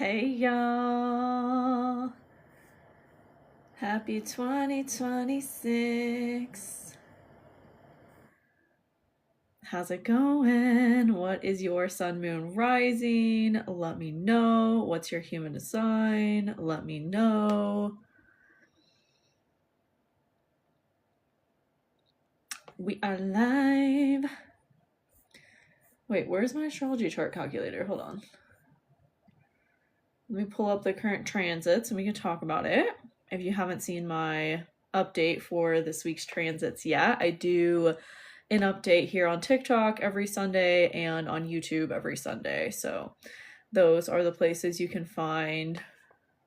Hey y'all, happy 2026. How's it going? What is your sun, moon, rising? Let me know. What's your human design? Let me know. We are live. Wait, where's my astrology chart calculator? Hold on. Let me pull up the current transits and we can talk about it. If you haven't seen my update for this week's transits yet, I do an update here on TikTok every Sunday and on YouTube every Sunday. So those are the places you can find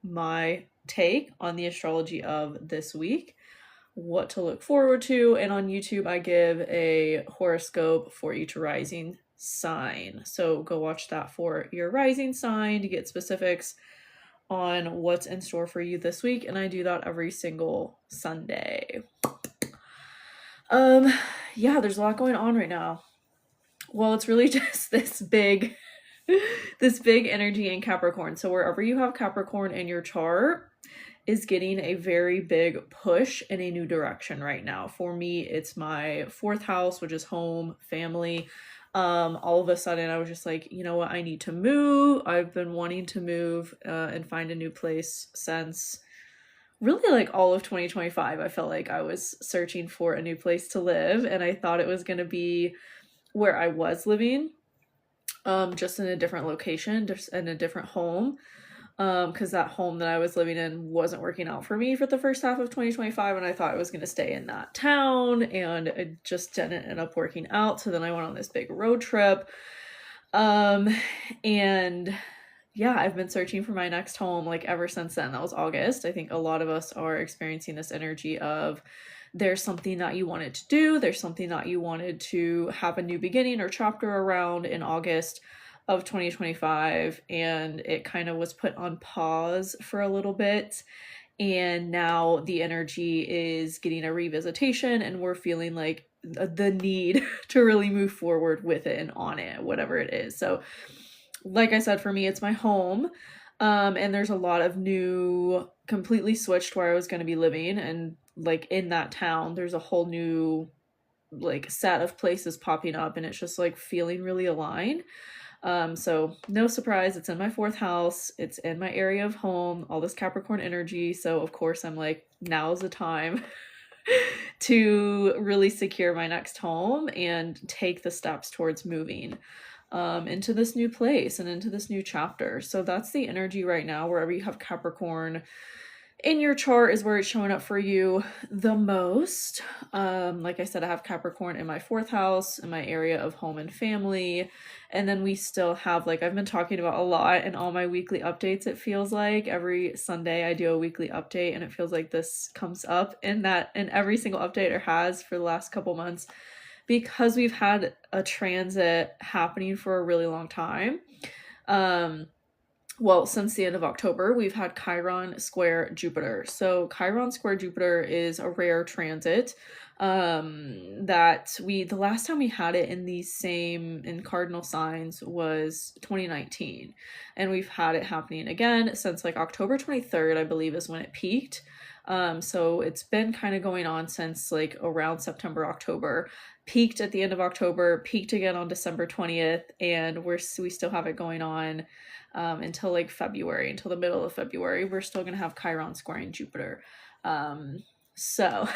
my take on the astrology of this week, what to look forward to. And on YouTube, I give a horoscope for each rising sign. So go watch that for your rising sign to get specifics on what's in store for you this week. And I do that every single Sunday. Yeah, there's a lot going on right now. Well, it's really just this big energy in Capricorn. So wherever you have Capricorn in your chart is getting a very big push in a new direction right now. For me, it's my 4th house, which is home, family. All of a sudden I was just like, you know what, I need to move. I've been wanting to move and find a new place since really like all of 2025. I felt like I was searching for a new place to live, and I thought it was going to be where I was living, just in a different location, just in a different home, because that home that I was living in wasn't working out for me for the first half of 2025, and I thought I was going to stay in that town, and it just didn't end up working out. So then I went on this big road trip, and yeah, I've been searching for my next home like ever since then. That was August. I think a lot of us are experiencing this energy of there's something that you wanted to do, there's something that you wanted to have a new beginning or chapter around in August of 2025, and it kind of was put on pause for a little bit, and now the energy is getting a revisitation, and we're feeling like the need to really move forward with it and on it, whatever it is. So like I said, for me, it's my home. And there's a lot of new, completely switched where I was going to be living. And like in that town, there's a whole new like set of places popping up, and it's just like feeling really aligned. So no surprise, it's in my 4th house. It's in my area of home, all this Capricorn energy. So of course I'm like, now's the time to really secure my next home and take the steps towards moving into this new place and into this new chapter. So that's the energy right now. Wherever you have Capricorn in your chart is where it's showing up for you the most. Like I said, I have Capricorn in my 4th house, in my area of home and family. And then we still have, like I've been talking about a lot in all my weekly updates, it feels like every Sunday I do a weekly update, and it feels like this comes up in every single update or has for the last couple months, because we've had a transit happening for a really long time. Well, since the end of October, we've had Chiron square Jupiter. So Chiron square Jupiter is a rare transit that the last time we had it in cardinal signs was 2019. And we've had it happening again since like October 23rd, I believe, is when it peaked. So it's been kind of going on since like around September, October, peaked at the end of October, peaked again on December 20th, and we still have it going on until like February, until the middle of February. We're still going to have Chiron squaring Jupiter. So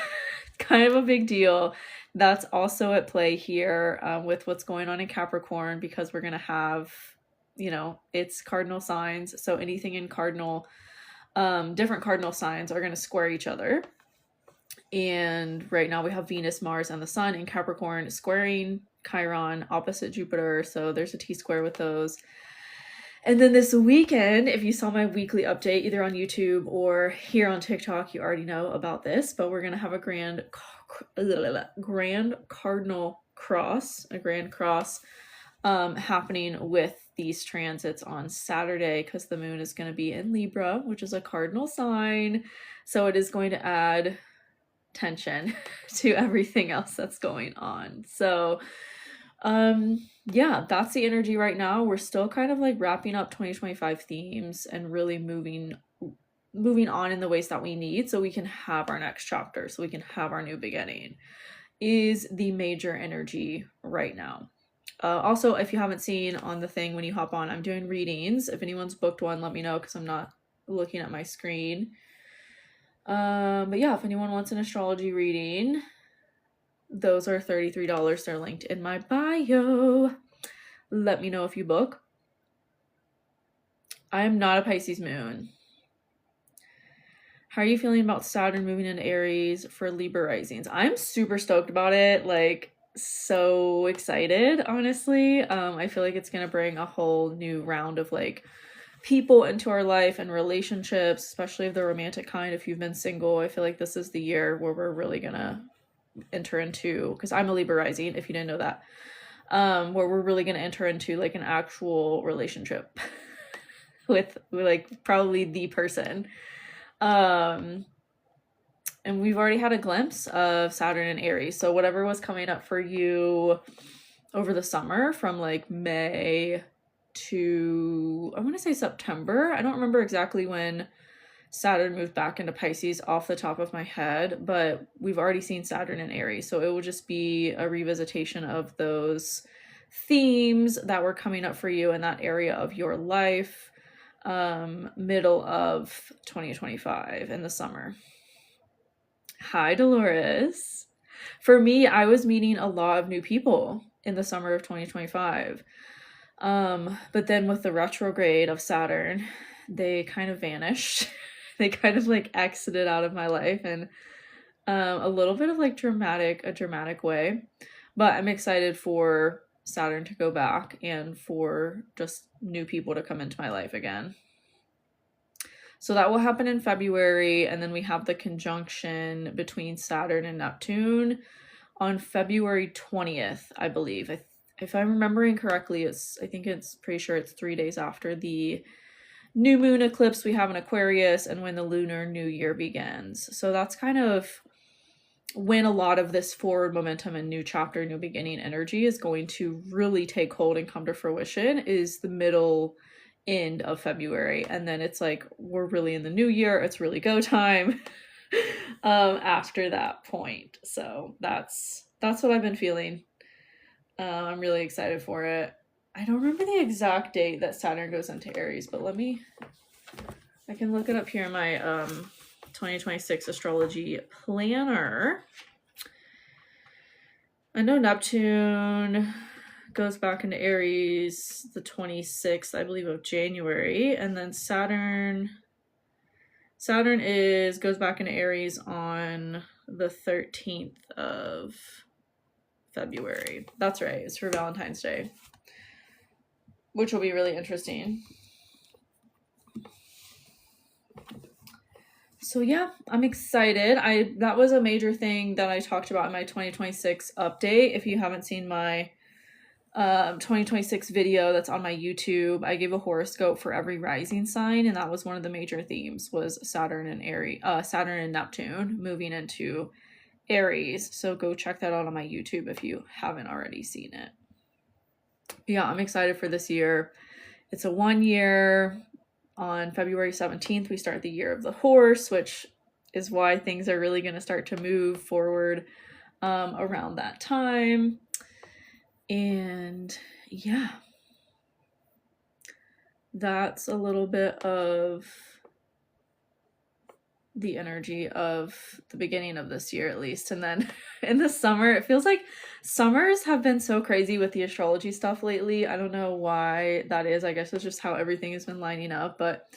kind of a big deal. That's also at play here with what's going on in Capricorn, because we're going to have, it's cardinal signs. So anything in cardinal, different cardinal signs are going to square each other. And right now we have Venus, Mars, and the Sun in Capricorn squaring Chiron opposite Jupiter. So there's a T-square with those. And then this weekend, if you saw my weekly update, either on YouTube or here on TikTok, you already know about this, but we're going to have a grand cardinal cross, happening with these transits on Saturday, because the moon is going to be in Libra, which is a cardinal sign. So it is going to add tension to everything else that's going on. So yeah, that's the energy right now. We're still kind of like wrapping up 2025 themes and really moving on in the ways that we need so we can have our next chapter, so we can have our new beginning, is the major energy right now. Also, if you haven't seen on the thing when you hop on, I'm doing readings. If anyone's booked one, let me know because I'm not looking at my screen. But yeah, if anyone wants an astrology reading, those are $33. They're linked in my bio. Let me know if you book. I am not a Pisces moon. How are you feeling about Saturn moving into Aries for Libra risings? I'm super stoked about it. Like, so excited, honestly. I feel like it's gonna bring a whole new round of like people into our life and relationships, especially of the romantic kind. If you've been single, I feel like this is the year where we're really gonna enter into, because I'm a Libra rising, if you didn't know that, where we're really gonna enter into like an actual relationship with like probably the person. And we've already had a glimpse of Saturn and Aries. So whatever was coming up for you over the summer from like May to, I want to say September. I don't remember exactly when Saturn moved back into Pisces off the top of my head, but we've already seen Saturn and Aries. So it will just be a revisitation of those themes that were coming up for you in that area of your life, middle of 2025 in the summer. Hi, Dolores. For me, I was meeting a lot of new people in the summer of 2025. But then with the retrograde of Saturn, they kind of vanished. They kind of like exited out of my life in a little bit of like a dramatic way. But I'm excited for Saturn to go back and for just new people to come into my life again. So that will happen in February, and then we have the conjunction between Saturn and Neptune on February 20th, I believe. If I'm remembering correctly, I think it's pretty sure it's 3 days after the new moon eclipse we have in Aquarius and when the Lunar New Year begins. So that's kind of when a lot of this forward momentum and new chapter, new beginning energy is going to really take hold and come to fruition, is the middle end of February. And then it's like we're really in the new year. It's really go time after that point. So that's what I've been feeling. I'm really excited for it. I don't remember the exact date that Saturn goes into Aries, but I can look it up here in my 2026 astrology planner. I know Neptune goes back into Aries the 26th, I believe, of January, and then Saturn goes back into Aries on the 13th of February. That's right, it's for Valentine's Day, which will be really interesting. So yeah, I'm excited. That was a major thing that I talked about in my 2026 update. If you haven't seen my 2026 video that's on my YouTube, I gave a horoscope for every rising sign, and that was one of the major themes, was Saturn and Neptune moving into Aries. So go check that out on my YouTube if you haven't already seen it. Yeah, I'm excited for this year. It's a 1 year. On February 17th, we start the year of the horse, which is why things are really going to start to move forward around that time. And yeah, that's a little bit of the energy of the beginning of this year, at least. And then in the summer, it feels like summers have been so crazy with the astrology stuff lately. I don't know why that is. I guess it's just how everything has been lining up. But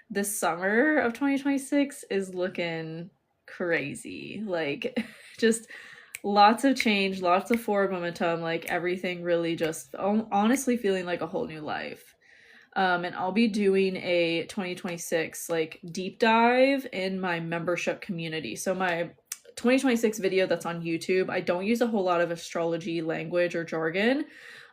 this summer of 2026 is looking crazy. Like, just lots of change, lots of forward momentum, like everything really just honestly feeling like a whole new life. And I'll be doing a 2026 like deep dive in my membership community. So my 2026 video that's on YouTube, I don't use a whole lot of astrology language or jargon.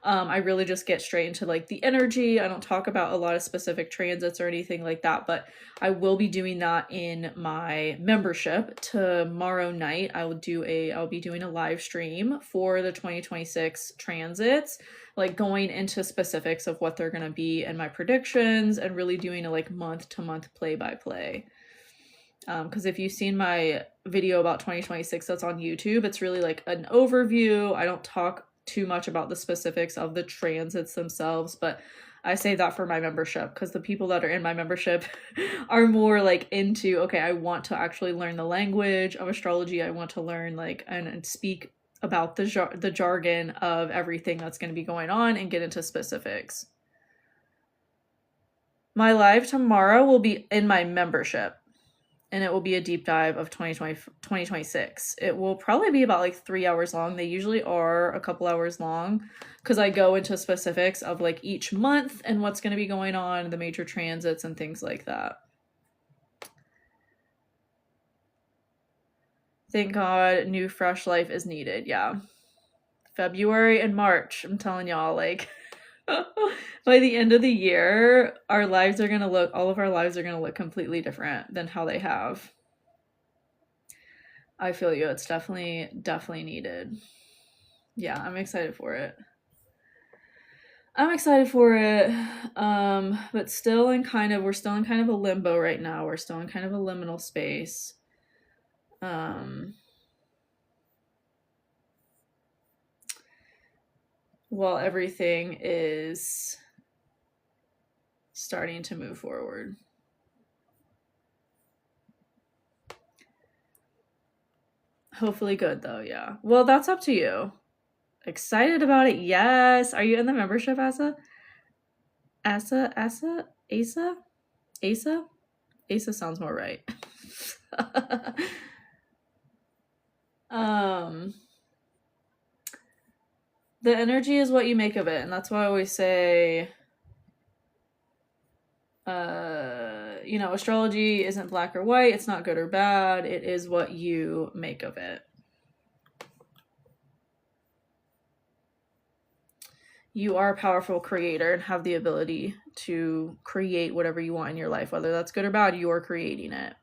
I really just get straight into like the energy. I don't talk about a lot of specific transits or anything like that, but I will be doing that in my membership. Tomorrow night, I'll be doing a live stream for the 2026 transits like going into specifics of what they're going to be and my predictions, and really doing a like month to month play by play. Because if you've seen my video about 2026 that's on YouTube, it's really like an overview. I don't talk too much about the specifics of the transits themselves, but I say that for my membership because the people that are in my membership are more like into, okay, I want to actually learn the language of astrology. I want to learn like and speak about the jargon of everything that's going to be going on and get into specifics. My live tomorrow will be in my membership, and it will be a deep dive of 2026. It will probably be about like 3 hours long. They usually are a couple hours long because I go into specifics of like each month and what's going to be going on, the major transits and things like that. Thank God, new fresh life is needed. Yeah. February and March, I'm telling y'all, like by the end of the year, all of our lives are going to look completely different than how they have. I feel you. It's definitely needed. Yeah, I'm excited for it. But we're still in kind of a limbo right now. We're still in kind of a liminal space. While everything is starting to move forward. Hopefully good though, yeah. Well, that's up to you. Excited about it, yes. Are you in the membership, Asa? Asa? Asa sounds more right. The energy is what you make of it, and that's why I always say, you know, astrology isn't black or white. It's not good or bad. It is what you make of it. You are a powerful creator and have the ability to create whatever you want in your life, whether that's good or bad. You are creating it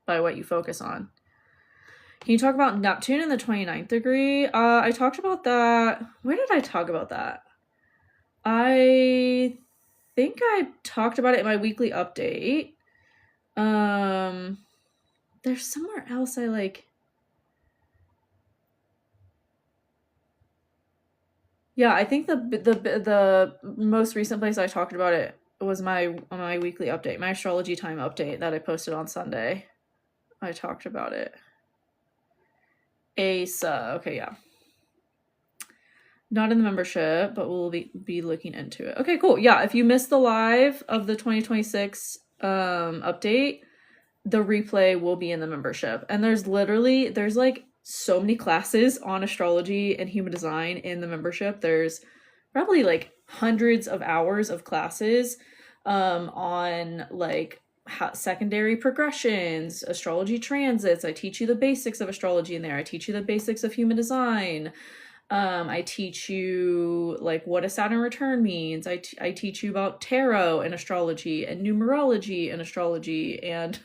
by what you focus on. Can you talk about Neptune in the 29th degree? I talked about that. Where did I talk about that? I think I talked about it in my weekly update. There's somewhere else I like. Yeah, I think the most recent place I talked about it was my weekly update, my astrology time update that I posted on Sunday. I talked about it. ASA. Okay, yeah. Not in the membership, but we'll be looking into it. Okay, cool. Yeah, if you missed the live of the 2026 update, the replay will be in the membership. And there's like so many classes on astrology and human design in the membership. There's probably like hundreds of hours of classes on like secondary progressions, astrology transits. I teach you the basics of astrology in there. I teach you the basics of human design. I teach you like what a Saturn return means. I teach you about tarot and astrology and numerology and astrology, and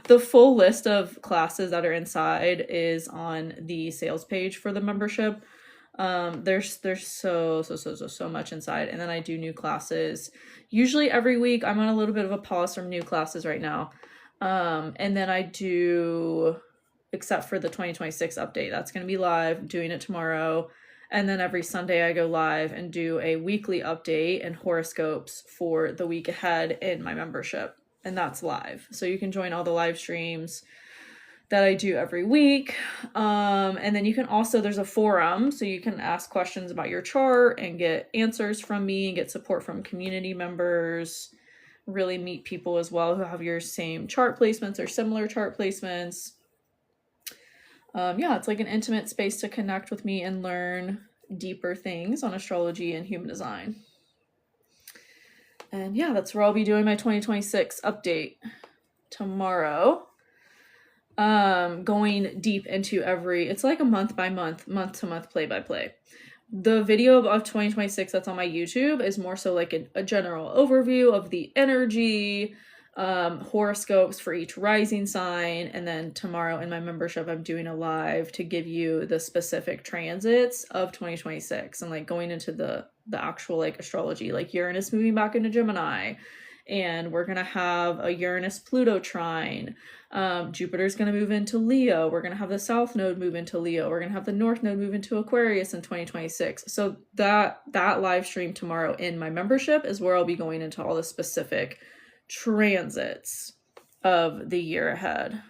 the full list of classes that are inside is on the sales page for the membership. There's so much inside, and then I do new classes usually every week. I'm on a little bit of a pause from new classes right now, and then I do, except for the 2026 update, that's going to be live. I'm doing it tomorrow, and then every Sunday I go live and do a weekly update and horoscopes for the week ahead in my membership, and that's live, so you can join all the live streams that I do every week. And then you can also, there's a forum, so you can ask questions about your chart and get answers from me and get support from community members, really meet people as well who have your same chart placements or similar chart placements. Yeah, it's like an intimate space to connect with me and learn deeper things on astrology and human design. And yeah, that's where I'll be doing my 2026 update tomorrow. Going deep into it's like a month to month play by play. The video of 2026 that's on my YouTube is more so like a general overview of the energy, horoscopes for each rising sign, and then tomorrow in my membership I'm doing a live to give you the specific transits of 2026 and like going into the actual like astrology, like Uranus moving back into Gemini, and we're gonna have a Uranus Pluto trine. Jupiter's gonna move into Leo. We're gonna have the South Node move into Leo. We're gonna have the North Node move into Aquarius in 2026. So that live stream tomorrow in my membership is where I'll be going into all the specific transits of the year ahead.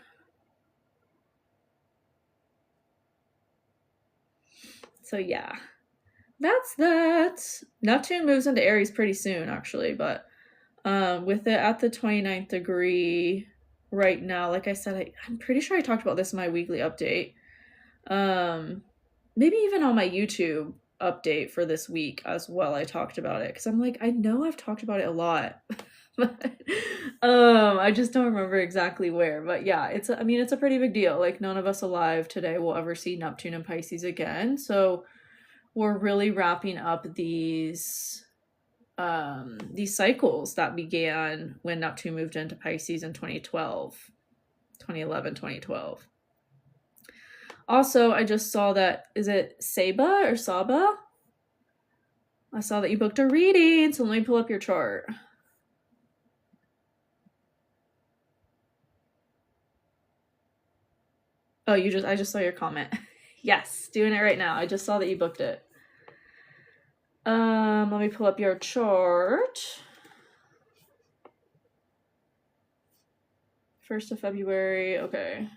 So yeah, that's that. Neptune moves into Aries pretty soon, actually, but with it at the 29th degree right now, like I said, I'm pretty sure I talked about this in my weekly update. Maybe even on my YouTube update for this week as well, I talked about it, because I'm like, I know I've talked about it a lot. But I just don't remember exactly where. But yeah, it's a pretty big deal. Like, none of us alive today will ever see Neptune and Pisces again. So we're really wrapping up these cycles that began when Neptune moved into Pisces in 2011, 2012. Also, I just saw that, is it Saba or Saba? I saw that you booked a reading, so let me pull up your chart. Oh, I just saw your comment. Yes, doing it right now. I just saw that you booked it. Let me pull up your chart. 1st of February, okay.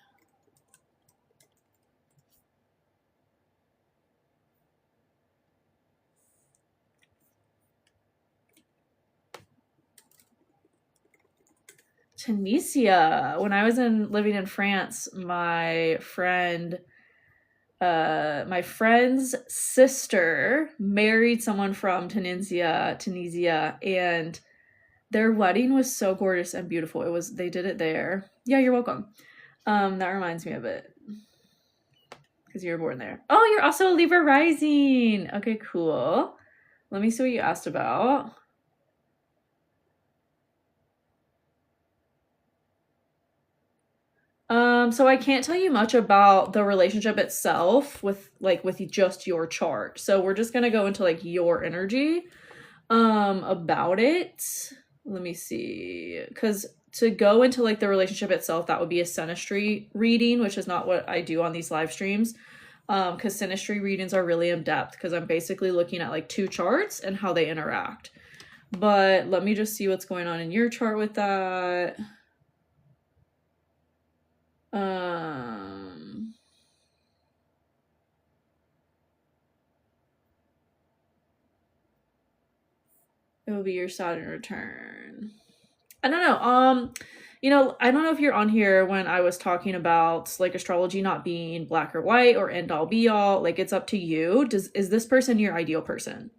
Tunisia. When I was living in France, my friend's sister married someone from Tunisia, and their wedding was so gorgeous and beautiful. They did it there. Yeah, you're welcome. That reminds me of it, because you were born there. Oh, you're also a Libra rising. Okay, cool. Let me see what you asked about. So I can't tell you much about the relationship itself with just your chart. So we're just gonna go into like your energy about it. Let me see. Because to go into like the relationship itself, that would be a synastry reading, which is not what I do on these live streams. Because synastry readings are really in depth, because I'm basically looking at like two charts and how they interact. But let me just see what's going on in your chart with that. It will be your Saturn return. I don't know. I don't know if you're on here when I was talking about like astrology not being black or white or end all be all. Like, it's up to you. Is this person your ideal person?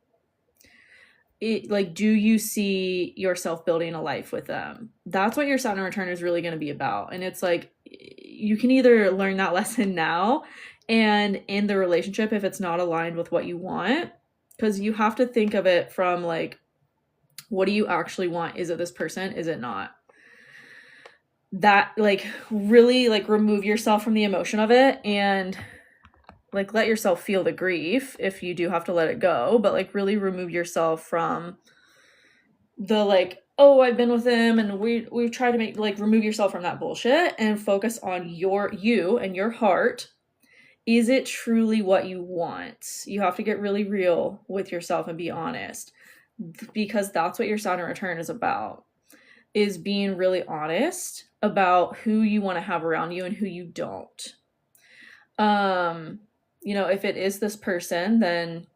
Do you see yourself building a life with them? That's what your Saturn return is really going to be about. And it's like, you can either learn that lesson now and in the relationship if it's not aligned with what you want, because you have to think of it from like, what do you actually want? Is it this person? Is it not? That, like, really like remove yourself from the emotion of it and like let yourself feel the grief if you do have to let it go, but like really remove yourself from the like, oh, I've been with him and we've tried to make, like, remove yourself from that bullshit and focus on you and your heart. Is it truly what you want? You have to get really real with yourself and be honest, because that's what your Saturn return is about, is being really honest about who you want to have around you and who you don't. If it is this person, then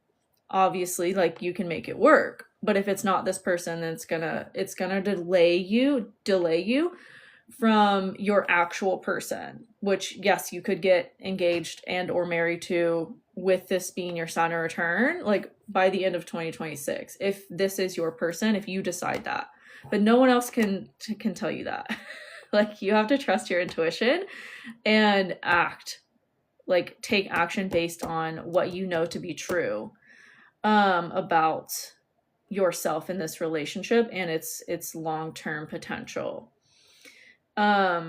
obviously like you can make it work. But if it's not this person, then it's gonna delay you from your actual person, which, yes, you could get engaged and or married to with this being your Saturn return, like by the end of 2026, if this is your person, if you decide that. But no one else can tell you that. Like, you have to trust your intuition and take action based on what you know to be true about yourself in this relationship and its long-term potential.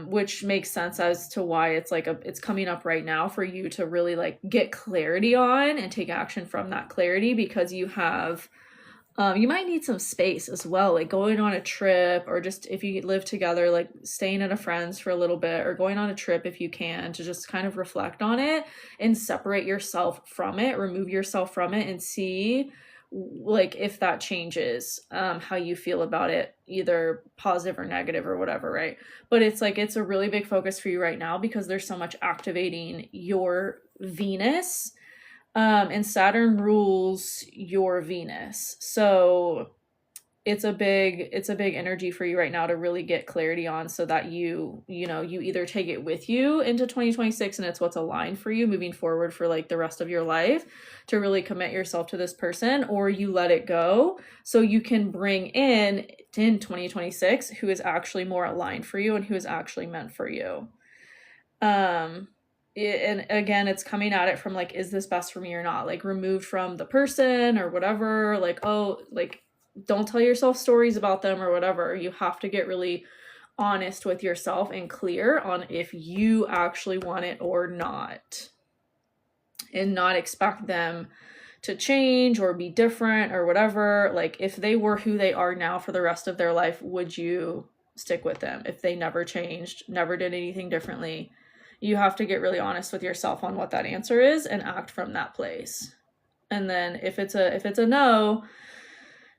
which makes sense as to why it's like it's coming up right now for you to really like get clarity on and take action from that clarity, because you have you might need some space as well, like going on a trip, or just if you live together, like staying at a friend's for a little bit, or going on a trip if you can, to just kind of reflect on it and separate yourself from it, remove yourself from it, and see like if that changes how you feel about it, either positive or negative or whatever, right? But it's like it's a really big focus for you right now because there's so much activating your Venus, and Saturn rules your Venus. So it's a big energy for you right now to really get clarity on, so that you either take it with you into 2026 and it's what's aligned for you moving forward for like the rest of your life, to really commit yourself to this person, or you let it go so you can bring in 2026 who is actually more aligned for you and who is actually meant for you. And again, it's coming at it from like, is this best for me or not? Like removed from the person or whatever, like, oh, like don't tell yourself stories about them or whatever. You have to get really honest with yourself and clear on if you actually want it or not, and not expect them to change or be different or whatever. Like if they were who they are now for the rest of their life, would you stick with them if they never changed, never did anything differently? You have to get really honest with yourself on what that answer is and act from that place. And then if it's a no,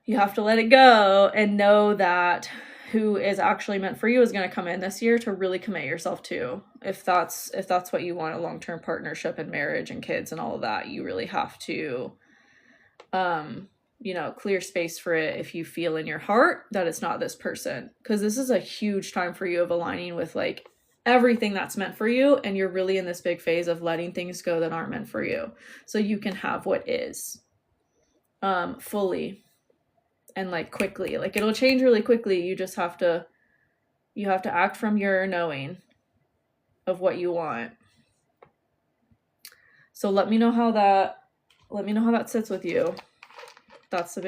you have to let it go and know that who is actually meant for you is going to come in this year to really commit yourself to. If that's what you want, a long-term partnership and marriage and kids and all of that, you really have to clear space for it if you feel in your heart that it's not this person, because this is a huge time for you of aligning with like everything that's meant for you, and you're really in this big phase of letting things go that aren't meant for you so you can have what is fully and like quickly. Like it'll change really quickly. You just have to act from your knowing of what you want. So let me know how that sits with you. Those are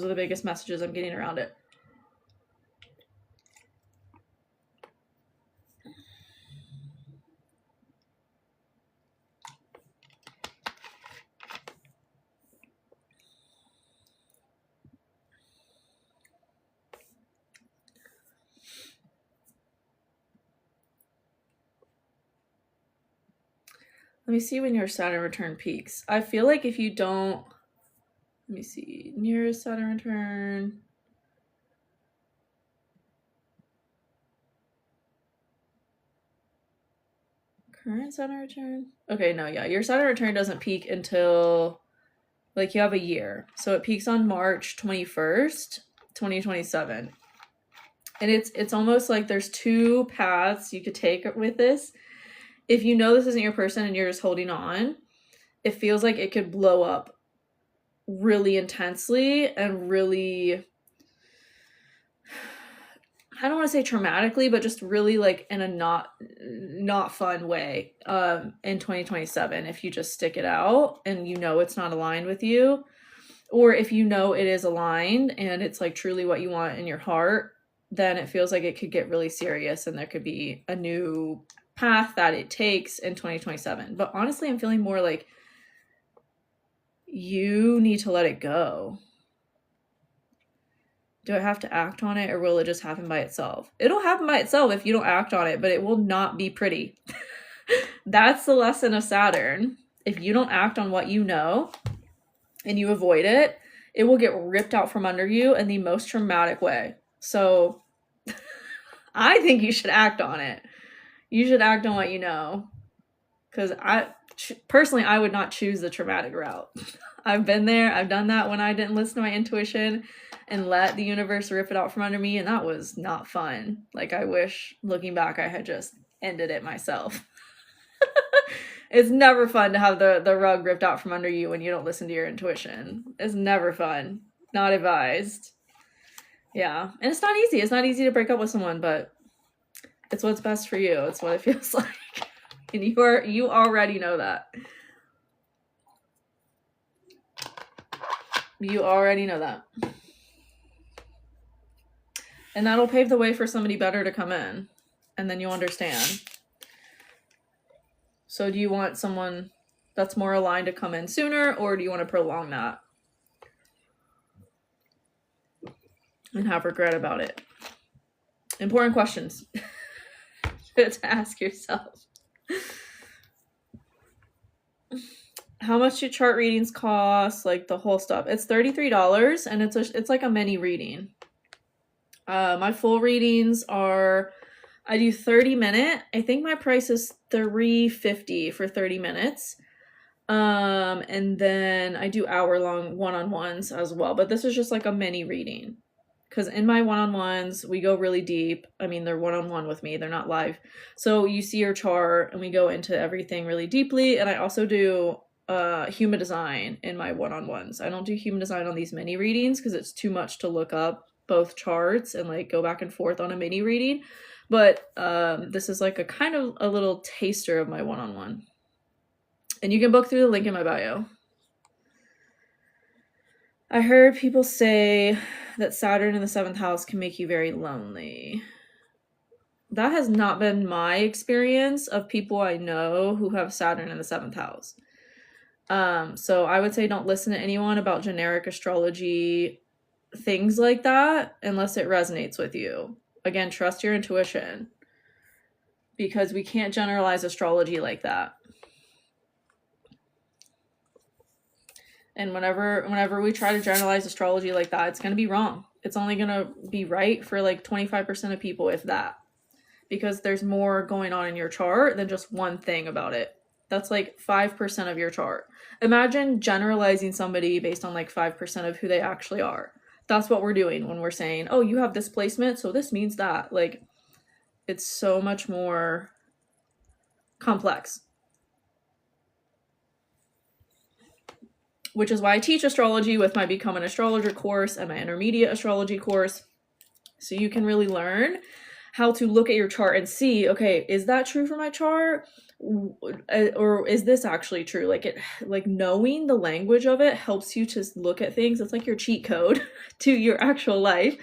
the biggest messages I'm getting around it. Let me see when your Saturn return peaks. I feel like if you don't, let me see, nearest Saturn return. Current Saturn return? Okay, no, yeah. Your Saturn return doesn't peak until, like, you have a year. So it peaks on March 21st, 2027. And it's almost like there's two paths you could take with this. If you know this isn't your person and you're just holding on, it feels like it could blow up really intensely and really, I don't want to say traumatically, but just really like in a not fun way in 2027 if you just stick it out and you know it's not aligned with you. Or if you know it is aligned and it's like truly what you want in your heart, then it feels like it could get really serious and there could be a new path that it takes in 2027. But honestly, I'm feeling more like you need to let it go. Do I have to act on it, or will it just happen by itself? It'll happen by itself if you don't act on it, but it will not be pretty. That's the lesson of Saturn. If you don't act on what you know and you avoid it, it will get ripped out from under you in the most traumatic way. So I think you should act on it. You should act on what you know. Because personally, I would not choose the traumatic route. I've been there. I've done that when I didn't listen to my intuition and let the universe rip it out from under me. And that was not fun. Like, I wish, looking back, I had just ended it myself. It's never fun to have the rug ripped out from under you when you don't listen to your intuition. It's never fun. Not advised. Yeah. And it's not easy. It's not easy to break up with someone, but it's what's best for you. It's what it feels like. And you already know that. You already know that. And that'll pave the way for somebody better to come in. and then you'll understand. So do you want someone that's more aligned to come in sooner, or do you want to prolong that and have regret about it? Important questions to ask yourself. How much do chart readings cost? Like the whole stuff. It's $33, and it's like a mini reading. My full readings are, I do 30-minute. I think my price is $350 for 30 minutes. And then I do hour-long one-on-ones as well. But this is just like a mini reading. Because in my one-on-ones, we go really deep. I mean, they're one-on-one with me. They're not live. So you see your chart, and we go into everything really deeply. And I also do human design in my one-on-ones. I don't do human design on these mini readings because it's too much to look up both charts and like go back and forth on a mini reading. But this is like a kind of a little taster of my one-on-one. And you can book through the link in my bio. I heard people say that Saturn in the 7th house can make you very lonely. That has not been my experience of people I know who have Saturn in the 7th house. So I would say don't listen to anyone about generic astrology, things like that, unless it resonates with you. Again, trust your intuition, because we can't generalize astrology like that. And whenever we try to generalize astrology like that, it's going to be wrong. It's only going to be right for like 25% of people, if that. Because there's more going on in your chart than just one thing about it. That's like 5% of your chart. Imagine generalizing somebody based on like 5% of who they actually are. That's what we're doing when we're saying, oh, you have this placement, so this means that. Like, it's so much more complex. Which is why I teach astrology with my Become an Astrologer course and my Intermediate Astrology course. So you can really learn how to look at your chart and see, okay, is that true for my chart? Or is this actually true? Like knowing the language of it helps you to look at things. It's like your cheat code to your actual life,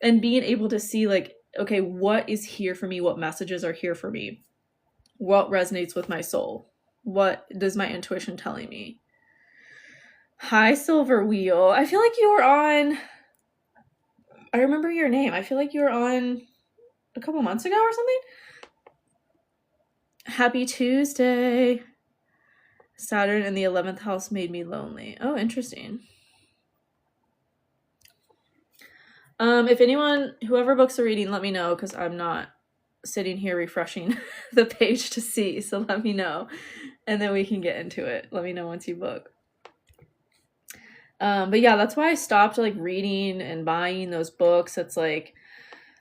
and being able to see like, okay, what is here for me? What messages are here for me? What resonates with my soul? What does my intuition telling me? Hi, Silver Wheel. I feel like you were on, I remember your name. I feel like you were on a couple months ago or something. Happy Tuesday. Saturn in the 11th house made me lonely. Oh, interesting. If anyone, whoever books a reading, let me know, because I'm not sitting here refreshing the page to see. So let me know, and then we can get into it. Let me know once you book. But yeah, that's why I stopped like reading and buying those books. It's like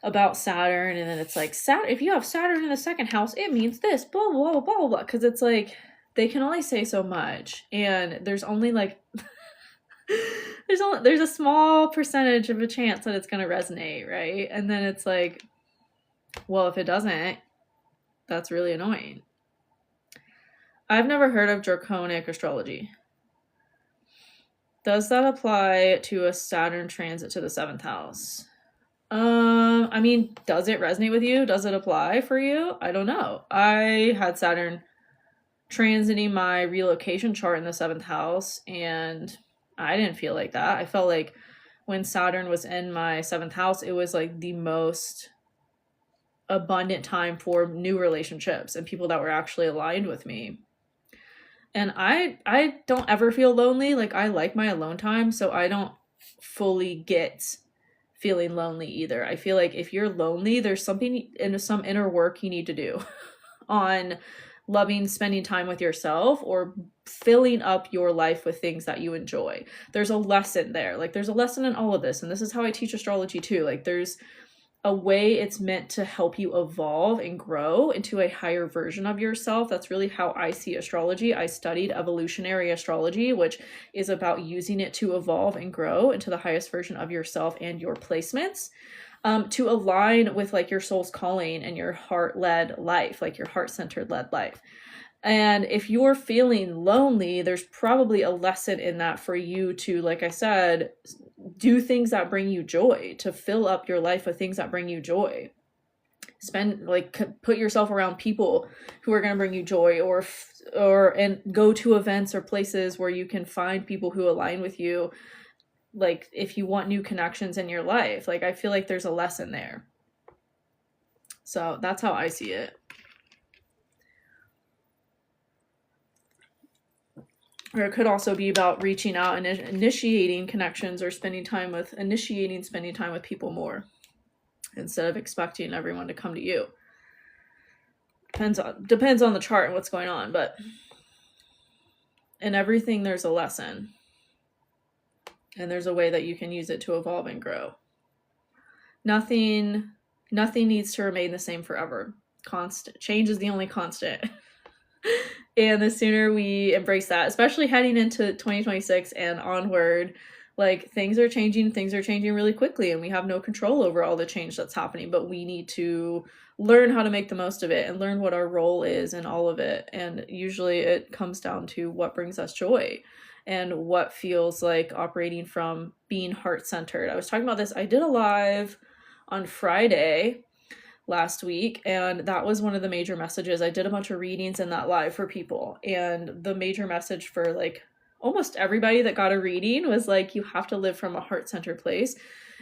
about Saturn, and then it's like, if you have Saturn in the 2nd house, it means this, blah, blah, blah, blah, blah. Because it's like, they can only say so much, and there's only like, there's a small percentage of a chance that it's going to resonate, right? And then it's like, well, if it doesn't, that's really annoying. I've never heard of draconic astrology. Does that apply to a Saturn transit to the 7th house? I mean, does it resonate with you? Does it apply for you? I don't know. I had Saturn transiting my relocation chart in the 7th house, and I didn't feel like that. I felt like when Saturn was in my 7th house, it was like the most abundant time for new relationships and people that were actually aligned with me. And I don't ever feel lonely. Like, I like my alone time, so I don't fully get feeling lonely either. I feel like if you're lonely, there's some inner work you need to do on loving spending time with yourself or filling up your life with things that you enjoy. There's a lesson there. Like, there's a lesson in all of this. And this is how I teach astrology too. Like, there's a way it's meant to help you evolve and grow into a higher version of yourself. That's really how I see astrology. I studied evolutionary astrology, which is about using it to evolve and grow into the highest version of yourself and your placements, to align with like your soul's calling and your heart-led life, like your heart-centered led life. And if you're feeling lonely, there's probably a lesson in that for you to, like I said, do things that bring you joy, to fill up your life with things that bring you joy. put yourself around people who are going to bring you joy, and go to events or places where you can find people who align with you. Like, if you want new connections in your life, like, I feel like there's a lesson there. So that's how I see it. Or it could also be about reaching out and initiating connections, or spending time with people more, instead of expecting everyone to come to you. Depends on the chart and what's going on, but in everything there's a lesson. And there's a way that you can use it to evolve and grow. Nothing needs to remain the same forever. Change is the only constant. And the sooner we embrace that, especially heading into 2026 and onward, like, things are changing really quickly, and we have no control over all the change that's happening, but we need to learn how to make the most of it and learn what our role is in all of it. And usually it comes down to what brings us joy and what feels like operating from being heart-centered. I was talking about this. I did a live on Friday last week, and that was one of the major messages. I did a bunch of readings in that live for people, and the major message for like almost everybody that got a reading was like, you have to live from a heart-centered place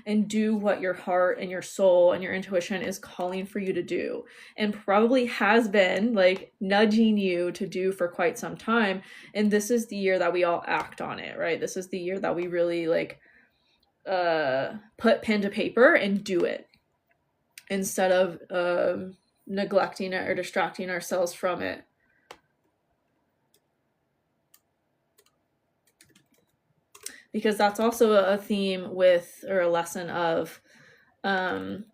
and do what your heart and your soul and your intuition is calling for you to do, and probably has been like nudging you to do for quite some time. And this is the year that we all act on it, right? This is the year that we really like put pen to paper and do it, instead of neglecting it or distracting ourselves from it. Because that's also a theme with, or a lesson of, the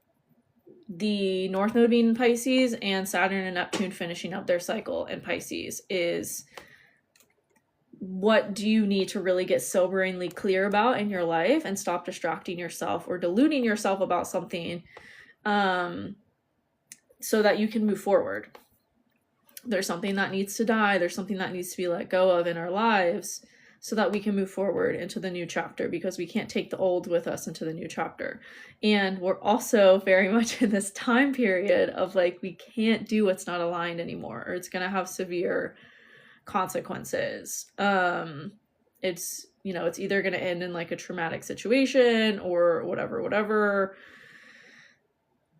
North Node being in Pisces and Saturn and Neptune finishing up their cycle in Pisces, is what do you need to really get soberingly clear about in your life and stop distracting yourself or deluding yourself about something, so that you can move forward. There's something that needs to die. There's something that needs to be let go of in our lives, so that we can move forward into the new chapter, because we can't take the old with us into the new chapter. And we're also very much in this time period of like, we can't do what's not aligned anymore, or it's going to have severe consequences. It's, it's either going to end in like a traumatic situation or whatever.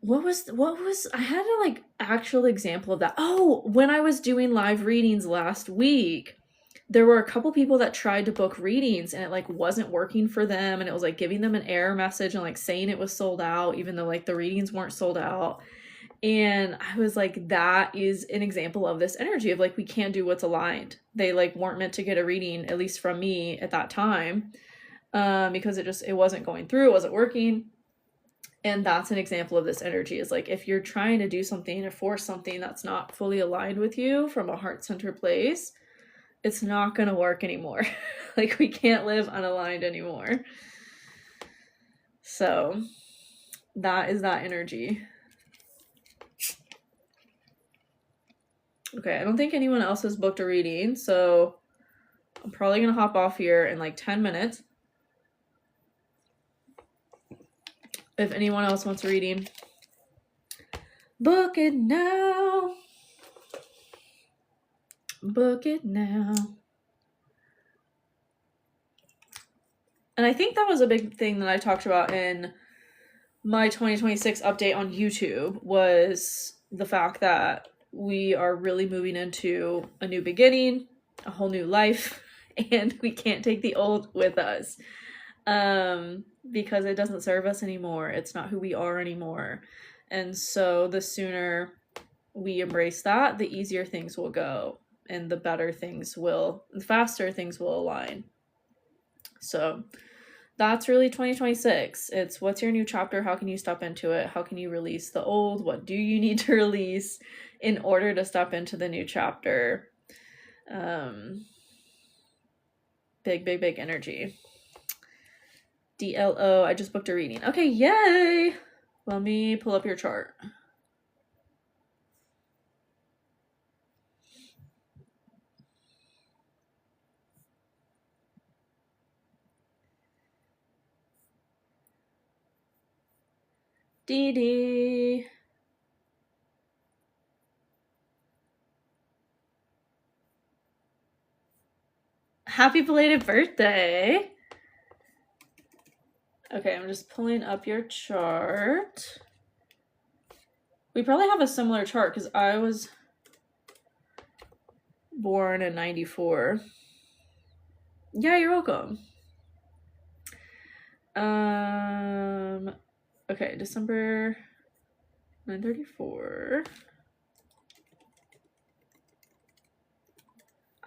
What was I had a like actual example of that. Oh, when I was doing live readings last week, there were a couple people that tried to book readings and it like wasn't working for them, and it was like giving them an error message and like saying it was sold out, even though like the readings weren't sold out. And I was like, that is an example of this energy of like, we can't do what's aligned. They like weren't meant to get a reading, at least from me at that time, because it wasn't going through, it wasn't working. And that's an example of this energy, is like, if you're trying to do something or force something that's not fully aligned with you from a heart-centered place, it's not going to work anymore. Like, we can't live unaligned anymore. So that is that energy. Okay, I don't think anyone else has booked a reading, so I'm probably going to hop off here in like 10 minutes. If anyone else wants a reading, book it now. Book it now. And I think that was a big thing that I talked about in my 2026 update on YouTube, was the fact that we are really moving into a new beginning, a whole new life, and we can't take the old with us, because it doesn't serve us anymore. It's not who we are anymore. And so the sooner we embrace that, the easier things will go, and the faster things will align. So that's really 2026. It's, what's your new chapter? How can you step into it? How can you release the old? What do you need to release in order to step into the new chapter? Big energy. DLO, I just booked a reading. Okay, yay! Let me pull up your chart. Dee Dee. Happy belated birthday. Okay, I'm just pulling up your chart. We probably have a similar chart because I was born in 94. Yeah, you're welcome. Okay, December 934.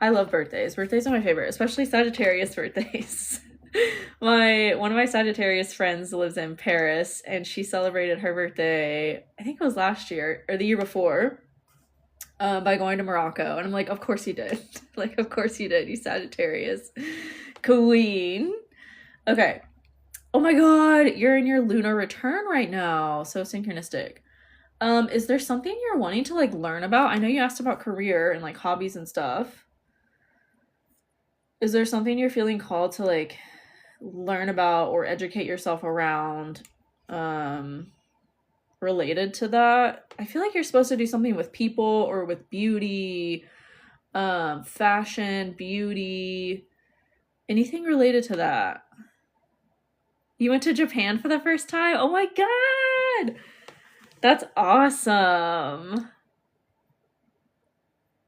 I love birthdays. Birthdays are my favorite, especially Sagittarius birthdays. One of my Sagittarius friends lives in Paris, and she celebrated her birthday, I think it was last year or the year before, by going to Morocco. And I'm like, of course you did. Like, of course you did, you Sagittarius queen. Okay. Oh my god, you're in your lunar return right now. So synchronistic. Is there something you're wanting to like learn about? I know you asked about career and like hobbies and stuff. Is there something you're feeling called to like learn about or educate yourself around related to that? I feel like you're supposed to do something with people or with beauty, fashion, beauty, anything related to that. You went to Japan for the first time? Oh my god! That's awesome.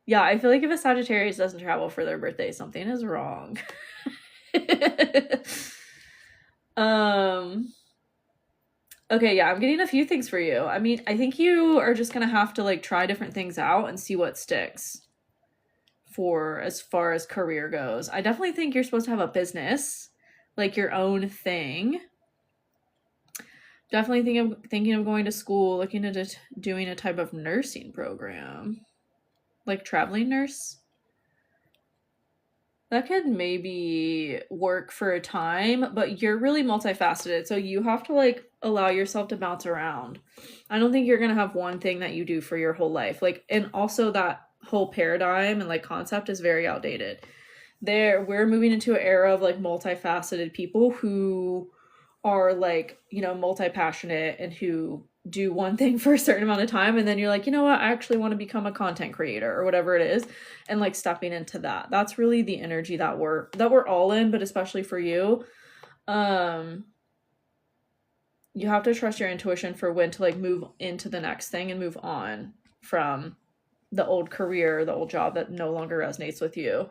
Yeah, I feel like if a Sagittarius doesn't travel for their birthday, something is wrong. Okay, yeah, I'm getting a few things for you. I mean, I think you are just gonna have to like try different things out and see what sticks for as far as career goes. I definitely think you're supposed to have a business, like your own thing. Definitely thinking of going to school, looking at doing a type of nursing program, like traveling nurse. That could maybe work for a time, but you're really multifaceted, so you have to like allow yourself to bounce around. I don't think you're gonna have one thing that you do for your whole life. Like, and also that whole paradigm and like concept is very outdated. We're moving into an era of like multifaceted people who are like, you know, multi-passionate and who do one thing for a certain amount of time, and then you're like, you know what, I actually want to become a content creator or whatever it is, and like stepping into that. That's really the energy that we're all in, but especially for you. You have to trust your intuition for when to like move into the next thing and move on from the old career, the old job that no longer resonates with you.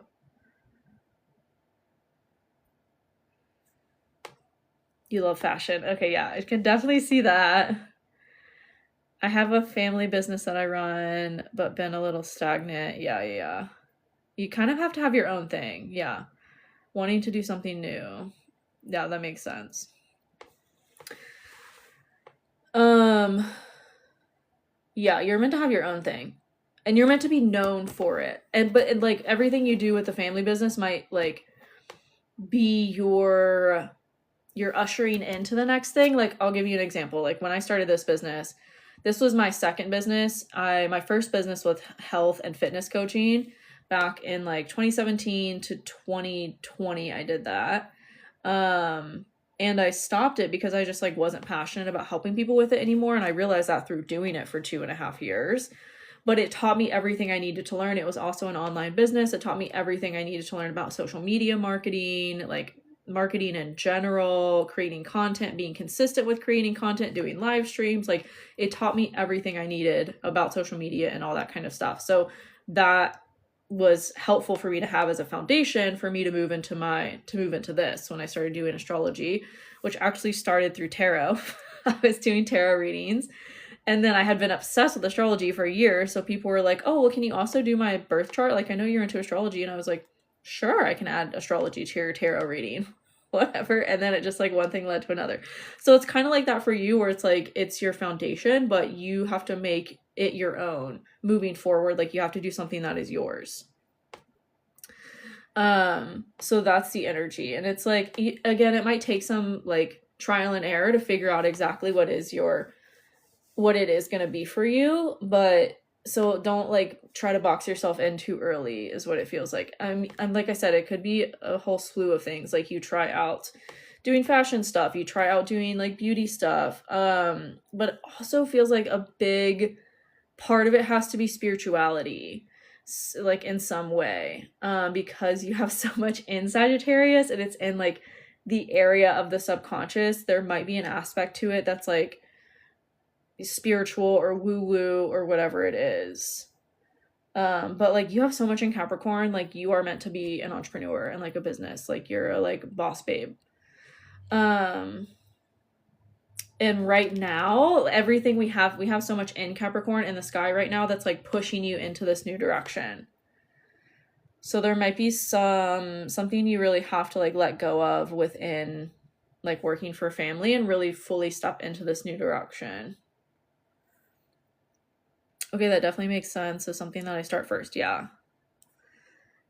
You love fashion. Okay, yeah, I can definitely see that. I have a family business that I run, but been a little stagnant. Yeah. You kind of have to have your own thing. Yeah. Wanting to do something new. Yeah, that makes sense. Yeah, you're meant to have your own thing. And you're meant to be known for it. But like everything you do with the family business might like be you're ushering into the next thing. Like I'll give you an example. Like when I started this business, this was my second business. My first business was health and fitness coaching back in like 2017 to 2020. I did that. And I stopped it because I just like wasn't passionate about helping people with it anymore. And I realized that through doing it for 2.5 years. But it taught me everything I needed to learn. It was also an online business. It taught me everything I needed to learn about social media marketing, like marketing in general, creating content, being consistent with creating content, doing live streams. Like it taught me everything I needed about social media and all that kind of stuff. So that was helpful for me to have as a foundation for me to move into this when I started doing astrology, which actually started through tarot. I was doing tarot readings. And then I had been obsessed with astrology for a year. So people were like, oh, well, can you also do my birth chart? Like, I know you're into astrology. And I was like, sure, I can add astrology to your tarot reading, whatever. And then it just like one thing led to another. So it's kind of like that for you, where it's like, it's your foundation, but you have to make it your own moving forward. Like you have to do something that is yours. So that's the energy. And it's like, again, it might take some like trial and error to figure out exactly what it is going to be for you. But so don't like try to box yourself in too early is what it feels like. I'm like I said, it could be a whole slew of things. Like you try out doing fashion stuff, you try out doing like beauty stuff. But it also feels like a big part of it has to be spirituality. like in some way, because you have so much in Sagittarius and it's in like the area of the subconscious. There might be an aspect to it that's like spiritual or woo woo or whatever it is. But like you have so much in Capricorn, like you are meant to be an entrepreneur and like a business, like you're a like boss babe. And right now, everything we have so much in Capricorn in the sky right now that's like pushing you into this new direction. So there might be something you really have to like let go of within like working for family and really fully step into this new direction. Okay, that definitely makes sense. So something that I start first. Yeah.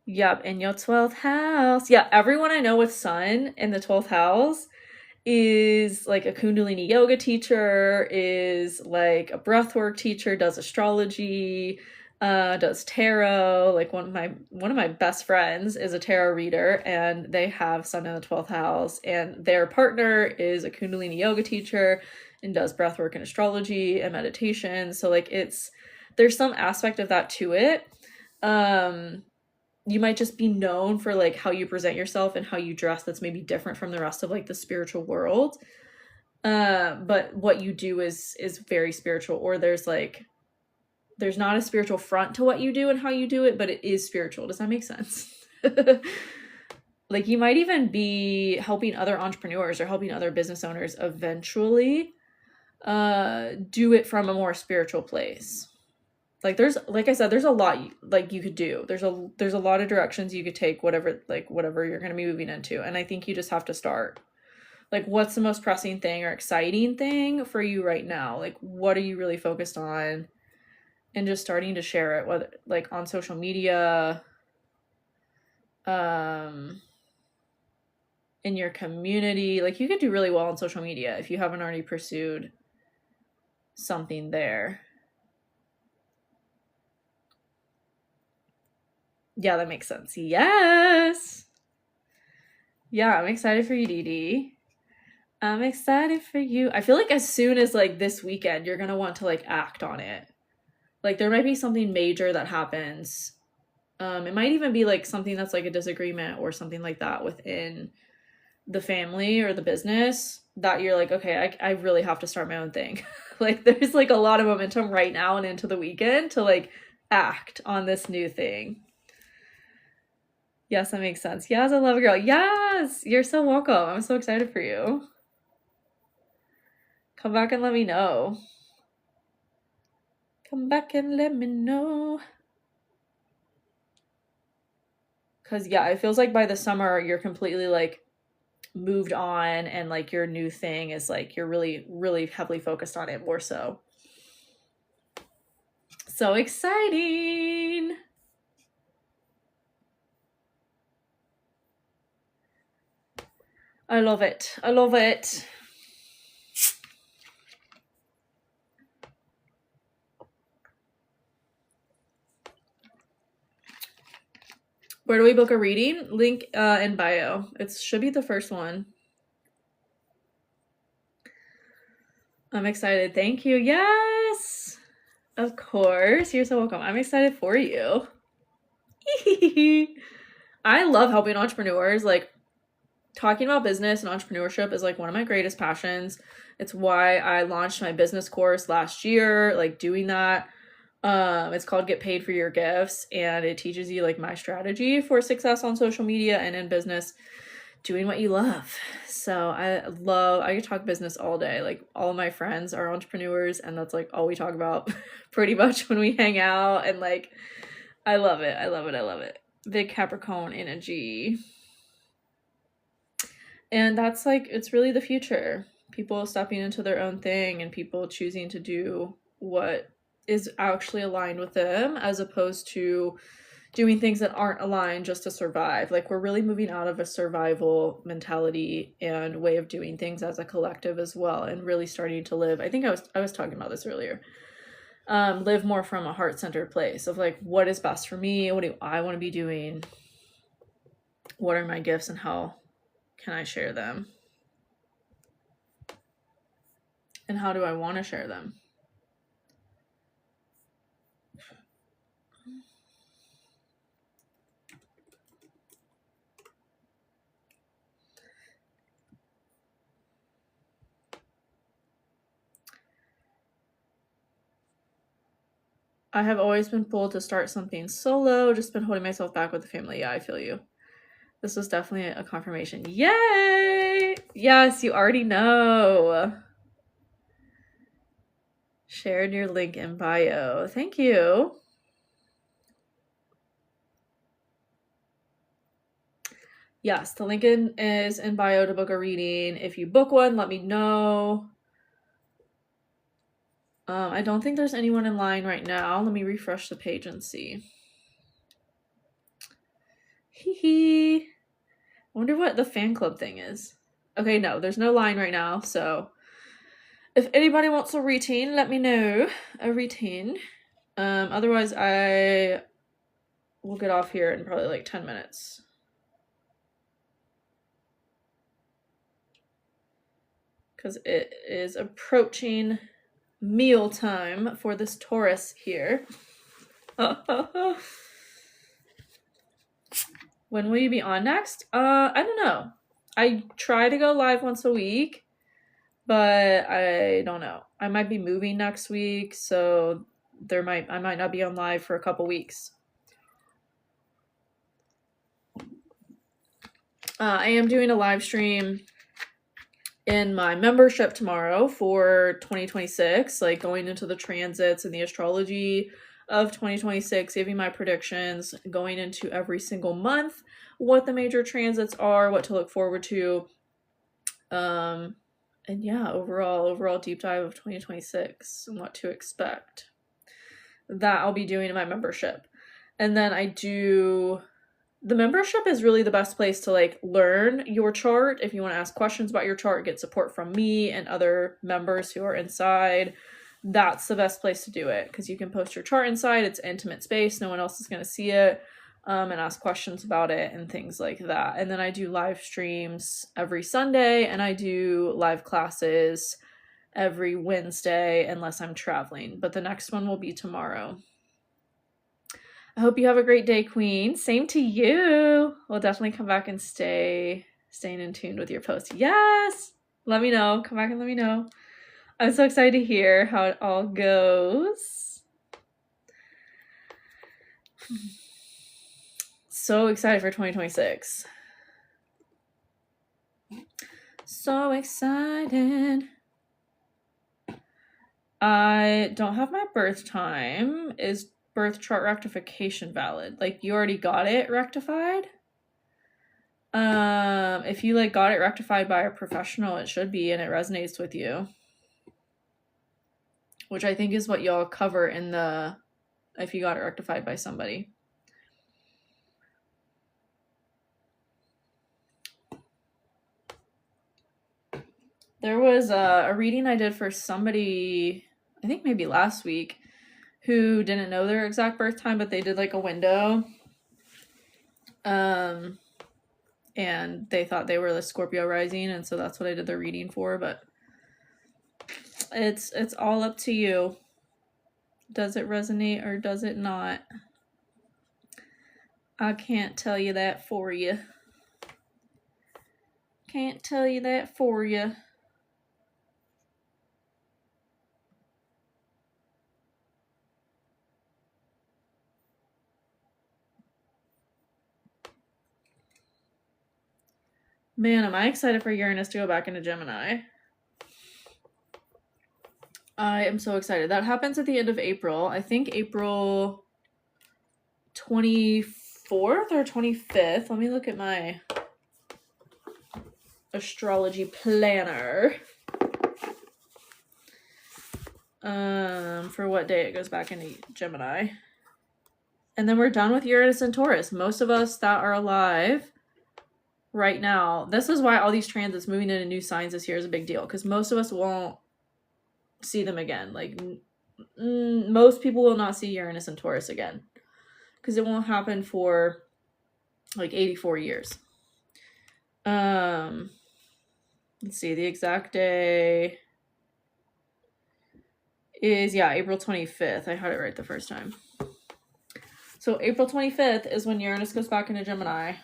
Yep, in your 12th house. Yeah, everyone I know with sun in the 12th house is like a Kundalini yoga teacher, is like a breathwork teacher, does astrology, does tarot. Like one of my best friends is a tarot reader, and they have sun in the 12th house, and their partner is a Kundalini yoga teacher and does breathwork and astrology and meditation. So like there's some aspect of that to it. You might just be known for like how you present yourself and how you dress that's maybe different from the rest of like the spiritual world. But what you do is very spiritual, or there's not a spiritual front to what you do and how you do it, but it is spiritual. Does that make sense? Like you might even be helping other entrepreneurs or helping other business owners eventually do it from a more spiritual place. Like like I said, there's a lot like you could do. There's a lot of directions you could take, whatever you're going to be moving into. And I think you just have to start. Like, what's the most pressing thing or exciting thing for you right now? Like, what are you really focused on? And just starting to share it, whether like on social media, in your community. Like, you could do really well on social media if you haven't already pursued something there. Yeah, that makes sense. Yes. Yeah, I'm excited for you, Dee Dee. I'm excited for you. I feel like as soon as like this weekend, you're gonna want to like act on it. Like there might be something major that happens. It might even be like something that's like a disagreement or something like that within the family or the business that you're like, okay, I really have to start my own thing. Like there's like a lot of momentum right now and into the weekend to like act on this new thing. Yes, that makes sense. Yes, I love a girl. Yes, you're so welcome. I'm so excited for you. Come back and let me know. Come back and let me know. Because, yeah, it feels like by the summer, you're completely like moved on, and like your new thing is like you're really, really heavily focused on it more so. So exciting. I love it. I love it. Where do we book a reading? Link in bio. It should be the first one. I'm excited. Thank you. Yes. Of course. You're so welcome. I'm excited for you. I love helping entrepreneurs. Like talking about business and entrepreneurship is like one of my greatest passions. It's why I launched my business course last year, like doing that. It's called Get Paid for Your Gifts, and it teaches you like my strategy for success on social media and in business, doing what you love. So I could talk business all day. Like all of my friends are entrepreneurs, and that's like all we talk about pretty much when we hang out. And like, I love it. I love it. I love it. Big Capricorn energy. And that's like, it's really the future. People stepping into their own thing and people choosing to do what is actually aligned with them as opposed to doing things that aren't aligned just to survive. Like we're really moving out of a survival mentality and way of doing things as a collective as well, and really starting to live. I think I was talking about this earlier. Live more from a heart-centered place of like, what is best for me? What do I want to be doing? What are my gifts and how can I share them? And how do I want to share them? I have always been pulled to start something solo, just been holding myself back with the family. Yeah, I feel you. This was definitely a confirmation. Yay! Yes, you already know. Shared your link in bio. Thank you. Yes, the link is in bio to book a reading. If you book one, let me know. I don't think there's anyone in line right now. Let me refresh the page and see. Hee hee. I wonder what the fan club thing is. Okay, no, there's no line right now, so if anybody wants a routine, let me know. A routine. Otherwise I will get off here in probably like 10 minutes. Because it is approaching meal time for this Taurus here. When will you be on next? I don't know. I try to go live once a week, but I don't know. I might be moving next week, so I might not be on live for a couple weeks. I am doing a live stream in my membership tomorrow for 2026, like going into the transits and the astrology of 2026, giving my predictions, going into every single month, what the major transits are, what to look forward to. And yeah, overall deep dive of 2026 and what to expect. That I'll be doing in my membership. And then the membership is really the best place to like learn your chart. If you want to ask questions about your chart, get support from me and other members who are inside, that's the best place to do it, because you can post your chart inside. It's intimate space, no one else is going to see it, and ask questions about it and things like that. And then I do live streams every Sunday, and I do live classes every Wednesday unless I'm traveling, but the next one will be tomorrow. I hope you have a great day, Queen. Same to you. We'll definitely come back and staying in tune with your post. Yes! Let me know. Come back and let me know. I'm so excited to hear how it all goes. So excited for 2026. So excited. I don't have my birth time. Is birth chart rectification valid? Like, you already got it rectified? If you like got it rectified by a professional, it should be, and it resonates with you, which I think is what y'all cover in the if you got it rectified by somebody. There was a reading I did for somebody, I think maybe last week, who didn't know their exact birth time, but they did like a window. And they thought they were the Scorpio rising, and so that's what I did the reading for, but it's all up to you. Does it resonate or does it not? I can't tell you that for you. Can't tell you that for you. Man, am I excited for Uranus to go back into Gemini. I am so excited. That happens at the end of April. I think April 24th or 25th. Let me look at my astrology planner. For what day it goes back into Gemini. And then we're done with Uranus and Taurus. Most of us that are alive right now, this is why all these transits moving into new signs this year is a big deal, because most of us won't see them again. Like, most people will not see Uranus and Taurus again, because it won't happen for like 84 years. Let's see, the exact day is, yeah, April 25th. I had it right the first time. So April 25th is when Uranus goes back into Gemini.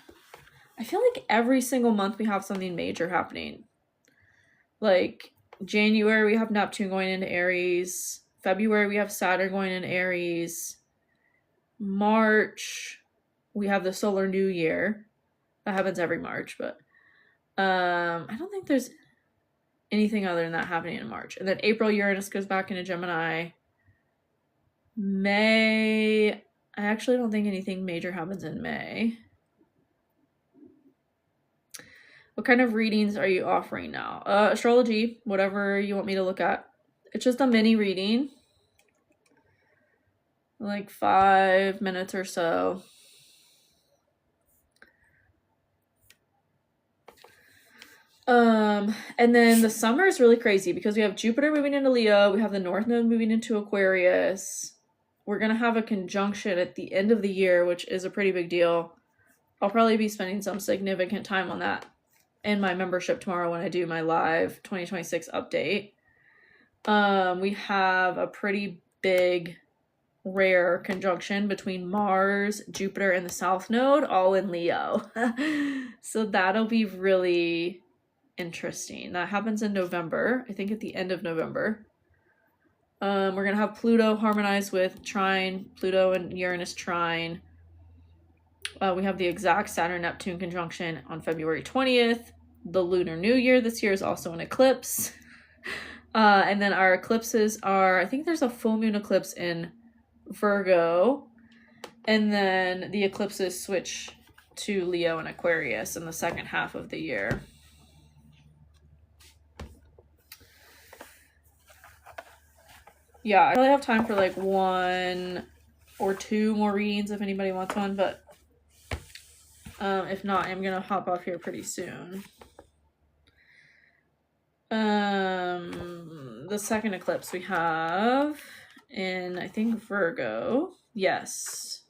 I feel like every single month we have something major happening. Like, January we have Neptune going into Aries. February, we have Saturn going in Aries. March, we have the solar new year. That happens every March, but I don't think there's anything other than that happening in March. And then April, Uranus goes back into Gemini. May, I actually don't think anything major happens in May. What kind of readings are you offering now? Astrology, whatever you want me to look at. It's just a mini reading. Like 5 minutes or so. And then the summer is really crazy because we have Jupiter moving into Leo, we have the North Node moving into Aquarius. We're gonna have a conjunction at the end of the year, which is a pretty big deal. I'll probably be spending some significant time on that in my membership tomorrow when I do my live 2026 update. We have a pretty big, rare conjunction between Mars, Jupiter, and the South Node, all in Leo. So that'll be really interesting. That happens in November, I think at the end of November. We're going to have Pluto harmonize with trine, Pluto and Uranus trine. We have the exact Saturn-Neptune conjunction on February 20th. The Lunar New Year this year is also an eclipse. And then our eclipses are, I think there's a full moon eclipse in Virgo. And then the eclipses switch to Leo and Aquarius in the second half of the year. Yeah, I probably have time for like 1 or 2 more readings if anybody wants one, but if not, I'm gonna hop off here pretty soon. The second eclipse we have in, I think, Virgo. Yes.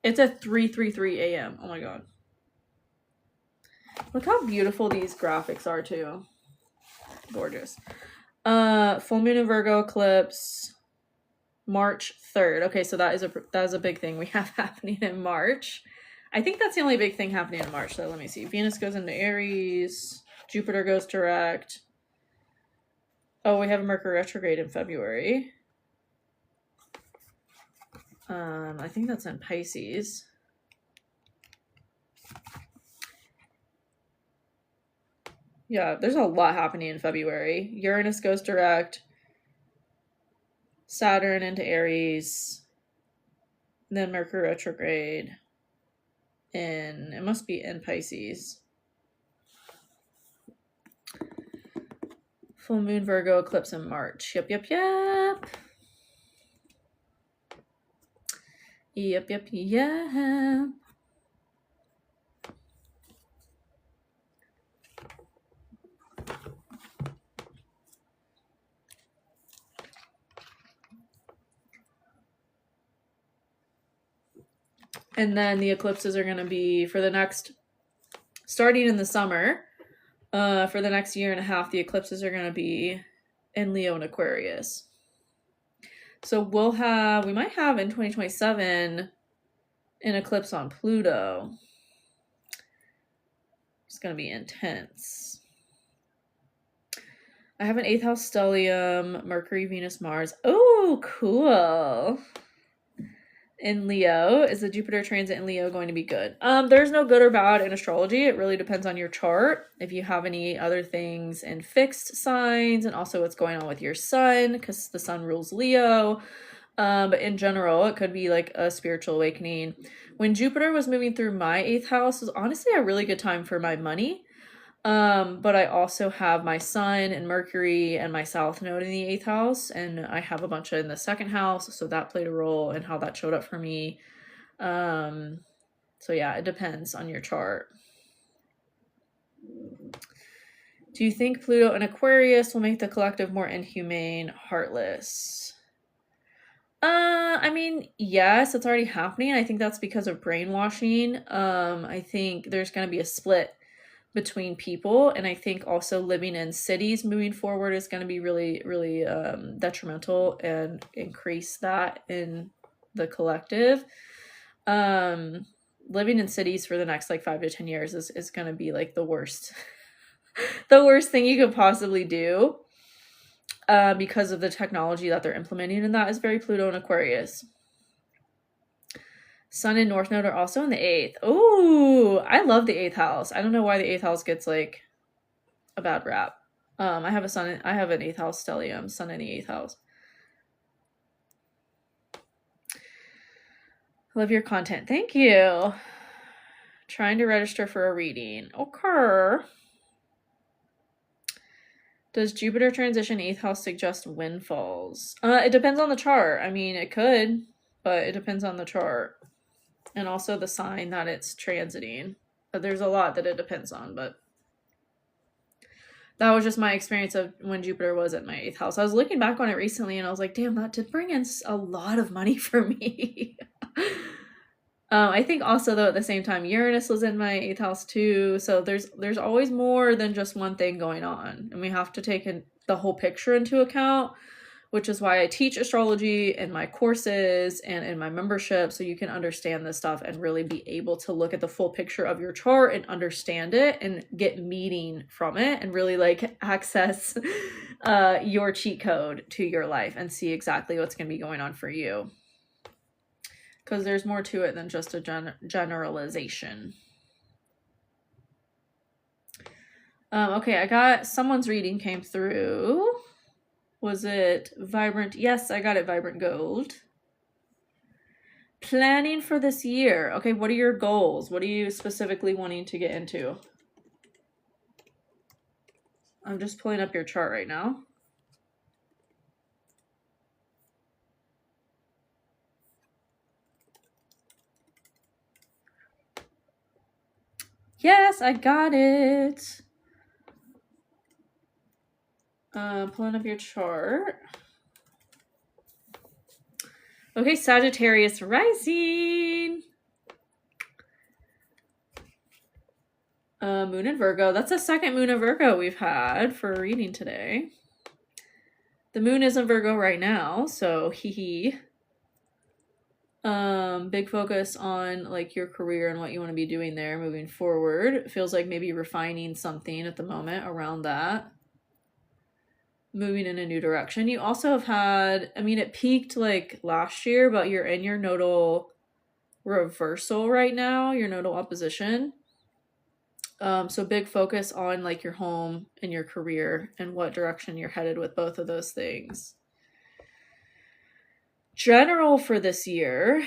It's at 3:33 a.m. Oh my god. Look how beautiful these graphics are too. Gorgeous. Full moon in Virgo eclipse, March 3rd. Okay, so that is a big thing we have happening in March. I think that's the only big thing happening in March. So let me see. Venus goes into Aries. Jupiter goes direct. Oh, we have Mercury retrograde in February. I think that's in Pisces. Yeah, there's a lot happening in February. Uranus goes direct. Saturn into Aries. Then Mercury retrograde. And it must be in Pisces. Full moon Virgo eclipse in March. Yep. And then the eclipses are going to be for the next, starting in the summer, for the next year and a half, the eclipses are going to be in Leo and Aquarius. So we might have in 2027 an eclipse on Pluto. It's going to be intense. I have an 8th house stellium, Mercury, Venus, Mars. Oh, cool. In Leo. Is the Jupiter transit in Leo going to be good? There's no good or bad in astrology. It really depends on your chart. If you have any other things in fixed signs, and also what's going on with your sun, because the sun rules Leo. But in general, it could be like a spiritual awakening. When Jupiter was moving through my 8th house, it was honestly a really good time for my money. But I also have my sun and Mercury and my South Node in the 8th house, and I have a bunch in the 2nd house, so that played a role in how that showed up for me. So yeah, it depends on your chart. Do you think Pluto and Aquarius will make the collective more inhumane, heartless? I mean, yes, it's already happening. I think that's because of brainwashing. I think there's going to be a split between people, and I think also living in cities moving forward is going to be really, really detrimental and increase that in the collective. Living in cities for the next like 5 to 10 years is going to be like the worst the worst thing you could possibly do. because of the technology that they're implementing, and that is very Pluto and Aquarius. Sun and North Node are also in the 8th. Oh, I love the 8th house. I don't know why the 8th house gets like a bad rap. I have an 8th house stellium, sun in the 8th house. Love your content. Thank you. Trying to register for a reading. Okay. Does Jupiter transition 8th house suggest windfalls? It depends on the chart. I mean, it could, but it depends on the chart. And also the sign that it's transiting. But there's a lot that it depends on, but that was just my experience of when Jupiter was at my 8th house. I was looking back on it recently and I was like, damn, that did bring in a lot of money for me. I think also though at the same time Uranus was in my 8th house too, so there's always more than just one thing going on, and we have to take the whole picture into account, which is why I teach astrology in my courses and in my membership, so you can understand this stuff and really be able to look at the full picture of your chart and understand it and get meaning from it and really like access your cheat code to your life and see exactly what's going to be going on for you. Because there's more to it than just a generalization. Okay, I got someone's reading came through. Was it Vibrant? Yes, I got it, Vibrant Gold. Planning for this year. Okay, what are your goals? What are you specifically wanting to get into? I'm just pulling up your chart right now. Yes, I got it. Pulling up your chart. Okay, Sagittarius rising. Moon in Virgo. That's the second moon in Virgo we've had for a reading today. The moon is in Virgo right now, so hee. Big focus on like your career and what you want to be doing there moving forward. It feels like maybe refining something at the moment around that. Moving in a new direction. You also have had, I mean, it peaked like last year, but you're in your nodal reversal right now, your nodal opposition. So big focus on like your home and your career and what direction you're headed with both of those things. General for this year.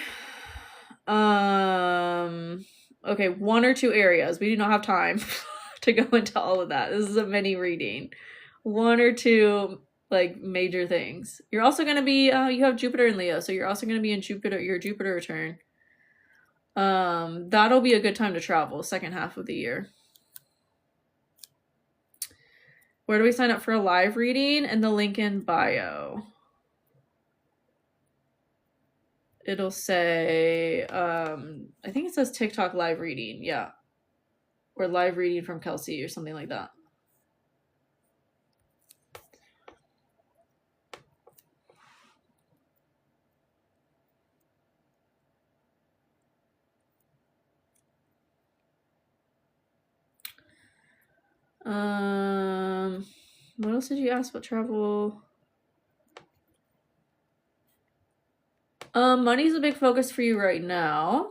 Okay, 1 or 2 areas. We do not have time to go into all of that. This is a mini reading. 1 or 2 like major things. You're also going to be you have Jupiter in Leo, so you're also going to be in your Jupiter return. That'll be a good time to travel, second half of the year. Where do we sign up for a live reading? And the link in bio. It'll say, I think it says TikTok live reading. Yeah. Or live reading from Kelsey or something like that. What else did you ask about travel? Money's a big focus for you right now.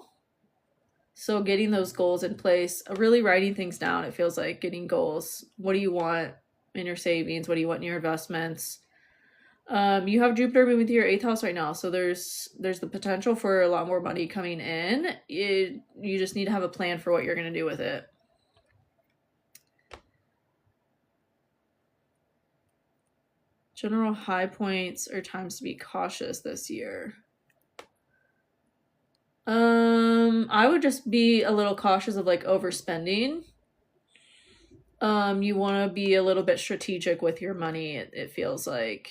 So getting those goals in place, really writing things down. It feels like getting goals. What do you want in your savings? What do you want in your investments? You have Jupiter moving through your 8th house right now. So there's the potential for a lot more money coming in. You just need to have a plan for what you're going to do with it. General high points or times to be cautious this year. I would just be a little cautious of like overspending. You want to be a little bit strategic with your money. It feels like.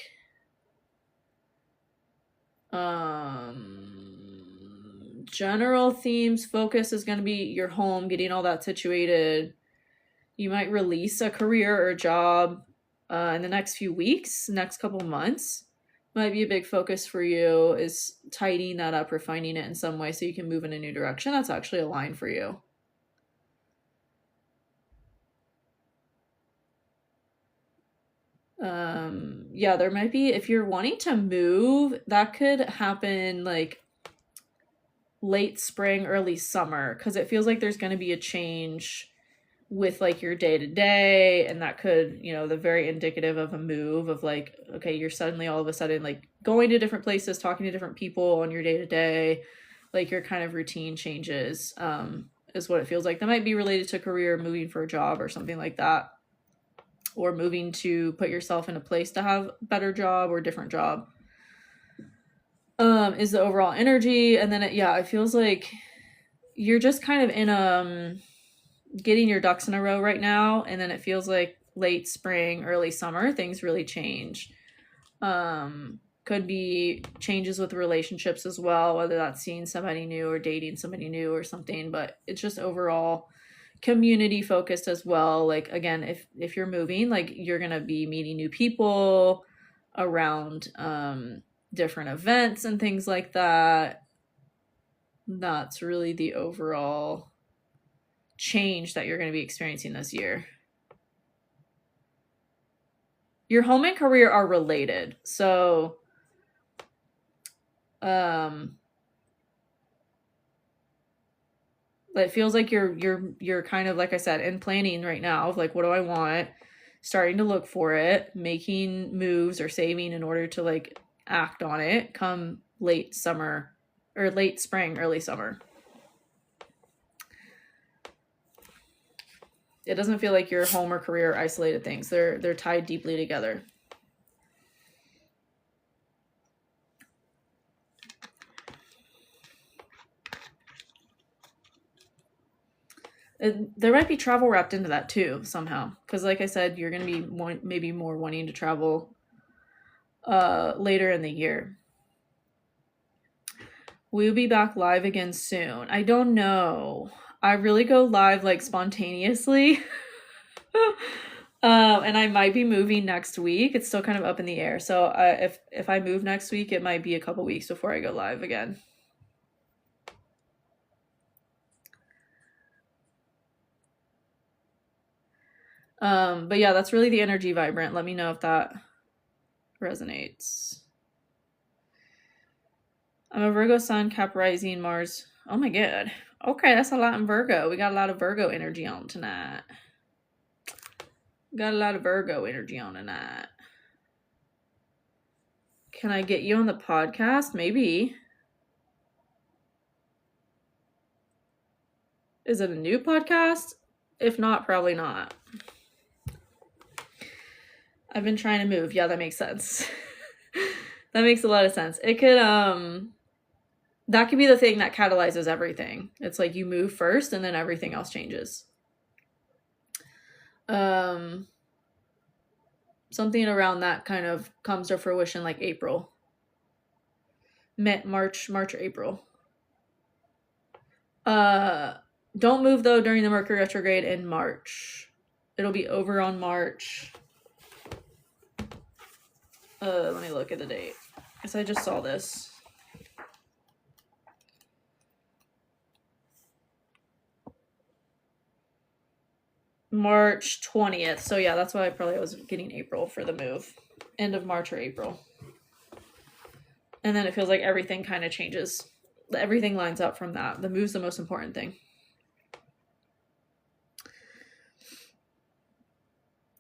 General themes focus is going to be your home, getting all that situated. You might release a career or a job in the next few weeks, next couple months. Might be a big focus for you is tidying that up, refining it in some way so you can move in a new direction. That's actually a line for you. yeah, there might be, if you're wanting to move, that could happen like late spring, early summer, because it feels like there's going to be a change with like your day to day, and that could, the very indicative of a move of like, okay, you're suddenly all of a sudden like going to different places, talking to different people on your day to day, like your kind of routine changes, is what it feels like. That might be related to career, moving for a job or something like that, or moving to put yourself in a place to have a better job or different job, is the overall energy. And then it feels like you're just kind of in getting your ducks in a row right now, and then it feels like late spring, early summer, things really change. Could be changes with relationships as well, whether that's seeing somebody new or dating somebody new or something, but it's just overall community focused as well. Like, again, if you're moving, like, you're gonna be meeting new people around different events and things like that. That's really the overall change that you're going to be experiencing this year. Your home and career are related. So it feels like you're kind of, like I said, in planning right now of like, what do I want? Starting to look for it, making moves or saving in order to like act on it come late summer or late spring, early summer. It doesn't feel like your home or career are isolated things. They're tied deeply together. There might be travel wrapped into that too somehow, because like I said, you're going to be maybe more wanting to travel later in the year. We'll be back live again soon. I don't know. I really go live like spontaneously. And I might be moving next week. It's still kind of up in the air. So if I move next week, it might be a couple weeks before I go live again. But yeah, that's really the energy vibrant. Let me know if that resonates. I'm a Virgo sun, Cap rising, Mars. Oh my god. Okay, that's a lot in Virgo. We got a lot of Virgo energy on tonight. Got a lot of Virgo energy on tonight. Can I get you on the podcast? Maybe. Is it a new podcast? If not, probably not. I've been trying to move. Yeah, that makes sense. That makes a lot of sense. It could, that could be the thing that catalyzes everything. It's like you move first and then everything else changes. Something around that kind of comes to fruition like April. March or April. Don't move though during the Mercury retrograde in March. It'll be over on March. Let me look at the date. Because I just saw this. March 20th. So yeah, that's why I probably was getting April for the move. End of March or April. And then it feels like everything kind of changes. Everything lines up from that. The move's the most important thing.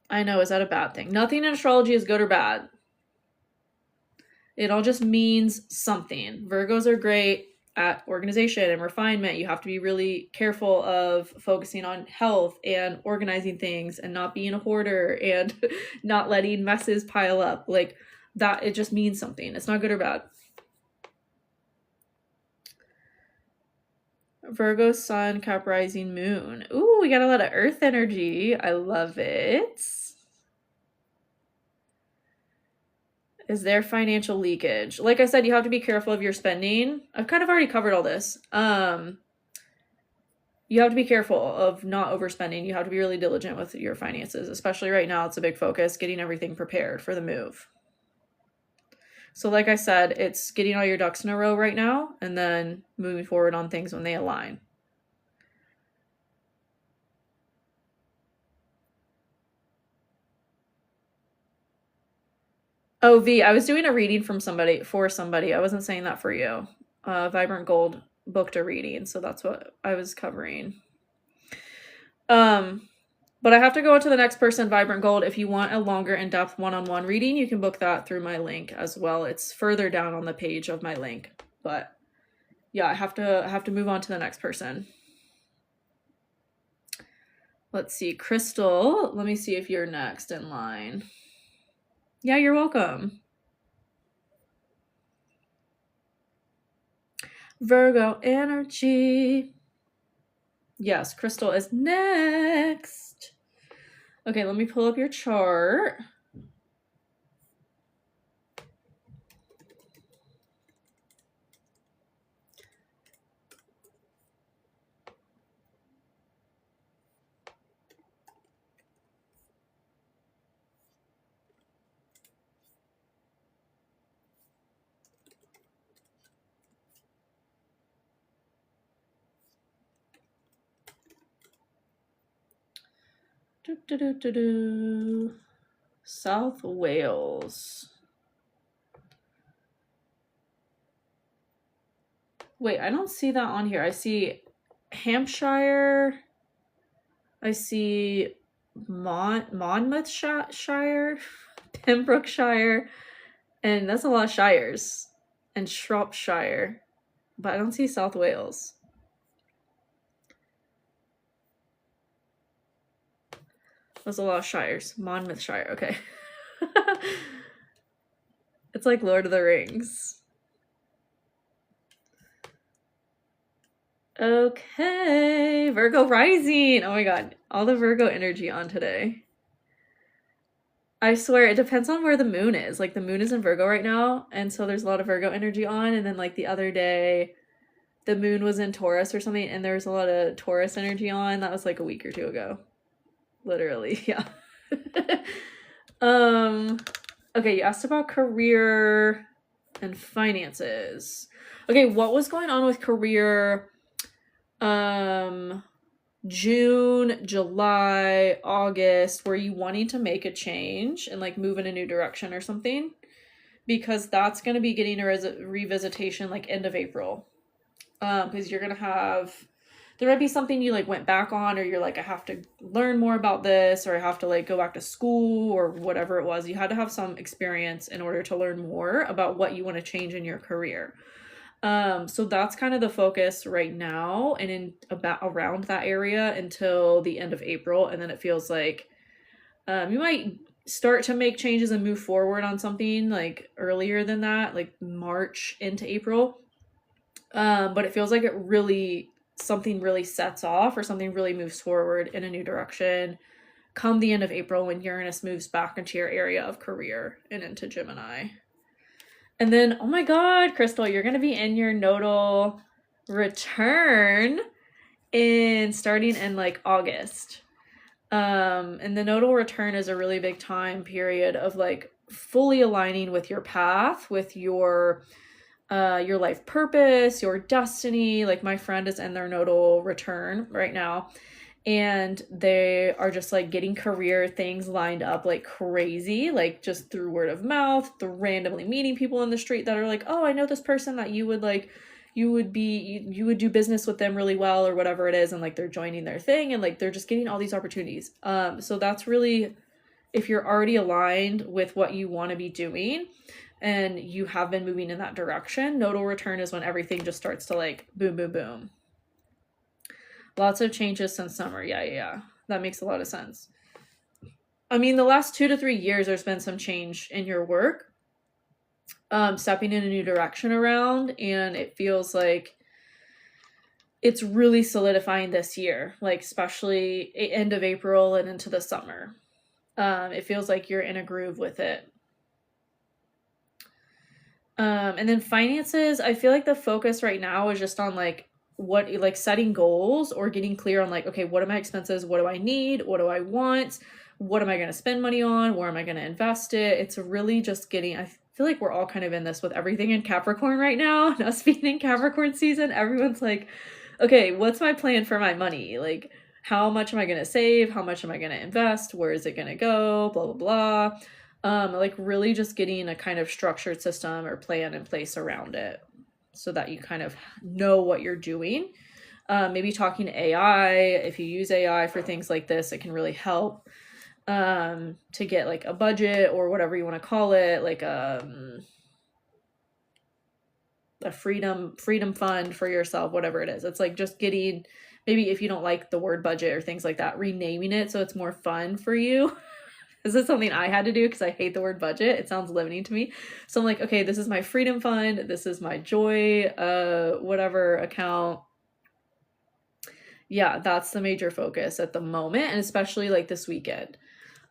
I know, is that a bad thing? Nothing in astrology is good or bad. It all just means something. Virgos are great at organization and refinement. You have to be really careful of focusing on health and organizing things and not being a hoarder and not letting messes pile up. Like that, it just means something. It's not good or bad. Virgo sun, Cap rising, moon. Ooh, we got a lot of earth energy. I love it. Is there financial leakage? Like I said, you have to be careful of your spending. I've kind of already covered all this. You have to be careful of not overspending. You have to be really diligent with your finances, especially right now. It's a big focus, getting everything prepared for the move. So like I said, it's getting all your ducks in a row right now and then moving forward on things when they align. Oh, V, I was doing a reading for somebody. I wasn't saying that for you. Vibrant Gold booked a reading, so that's what I was covering. But I have to go to the next person, Vibrant Gold. If you want a longer in-depth one-on-one reading, you can book that through my link as well. It's further down on the page of my link. But yeah, I have to move on to the next person. Let's see, Crystal. Let me see if you're next in line. Yeah, you're welcome. Virgo energy. Yes, Crystal is next. Okay, let me pull up your chart. South Wales. Wait, I don't see that on here. I see Hampshire. I see Monmouthshire, Pembrokeshire, and that's a lot of shires. And Shropshire. But I don't see South Wales. That's a lot of shires. Monmouthshire, okay. It's like Lord of the Rings. Okay, Virgo rising. Oh my god, all the Virgo energy on today. I swear, it depends on where the moon is. Like, the moon is in Virgo right now, and so there's a lot of Virgo energy on, and then, like, the other day, the moon was in Taurus or something, and there was a lot of Taurus energy on. That was, like, a week or two ago. Literally, yeah. Okay, you asked about career and finances. Okay, what was going on with career June, July, August? Were you wanting to make a change and like move in a new direction or something? Because that's going to be getting a revisitation like end of April. Because you're going to have, there might be something you like went back on, or you're like, I have to learn more about this, or I have to like go back to school, or whatever it was. You had to have some experience in order to learn more about what you want to change in your career. So that's kind of the focus right now, and in about around that area until the end of April. And then it feels like you might start to make changes and move forward on something like earlier than that, like March into April. But it feels like something really sets off, or something really moves forward in a new direction come the end of April, when Uranus moves back into your area of career and into Gemini. And then, oh my god, Crystal, you're going to be in your nodal return starting in like August. And the nodal return is a really big time period of like fully aligning with your path, with your life purpose, your destiny. Like, my friend is in their nodal return right now, and they are just like getting career things lined up like crazy, like just through word of mouth, through randomly meeting people in the street that are like, oh, I know this person that you would do business with them really well, or whatever it is, and like they're joining their thing, and like they're just getting all these opportunities. So that's really, if you're already aligned with what you want to be doing and you have been moving in that direction, nodal return is when everything just starts to like boom, boom, boom. Lots of changes since summer. Yeah. That makes a lot of sense. I mean, the last 2 to 3 years, there's been some change in your work, stepping in a new direction around, and it feels like it's really solidifying this year, like especially end of April and into the summer. It feels like you're in a groove with it. And then finances, I feel like the focus right now is just on like setting goals, or getting clear on like, okay, what are my expenses? What do I need? What do I want? What am I going to spend money on? Where am I going to invest it? It's really just I feel like we're all kind of in this with everything in Capricorn right now. And us being in Capricorn season, everyone's like, okay, what's my plan for my money? Like, how much am I going to save? How much am I going to invest? Where is it going to go? Blah, blah, like really just getting a kind of structured system or plan in place around it so that you kind of know what you're doing. Maybe talking to AI. If you use AI for things like this, it can really help to get like a budget or whatever you want to call it, like a freedom fund for yourself, whatever it is. It's like just getting, maybe if you don't like the word budget or things like that, renaming it so it's more fun for you. This is something I had to do because I hate the word budget. It sounds limiting to me. So I'm like, okay, this is my freedom fund. This is my joy, whatever account. Yeah, that's the major focus at the moment, and especially like this weekend.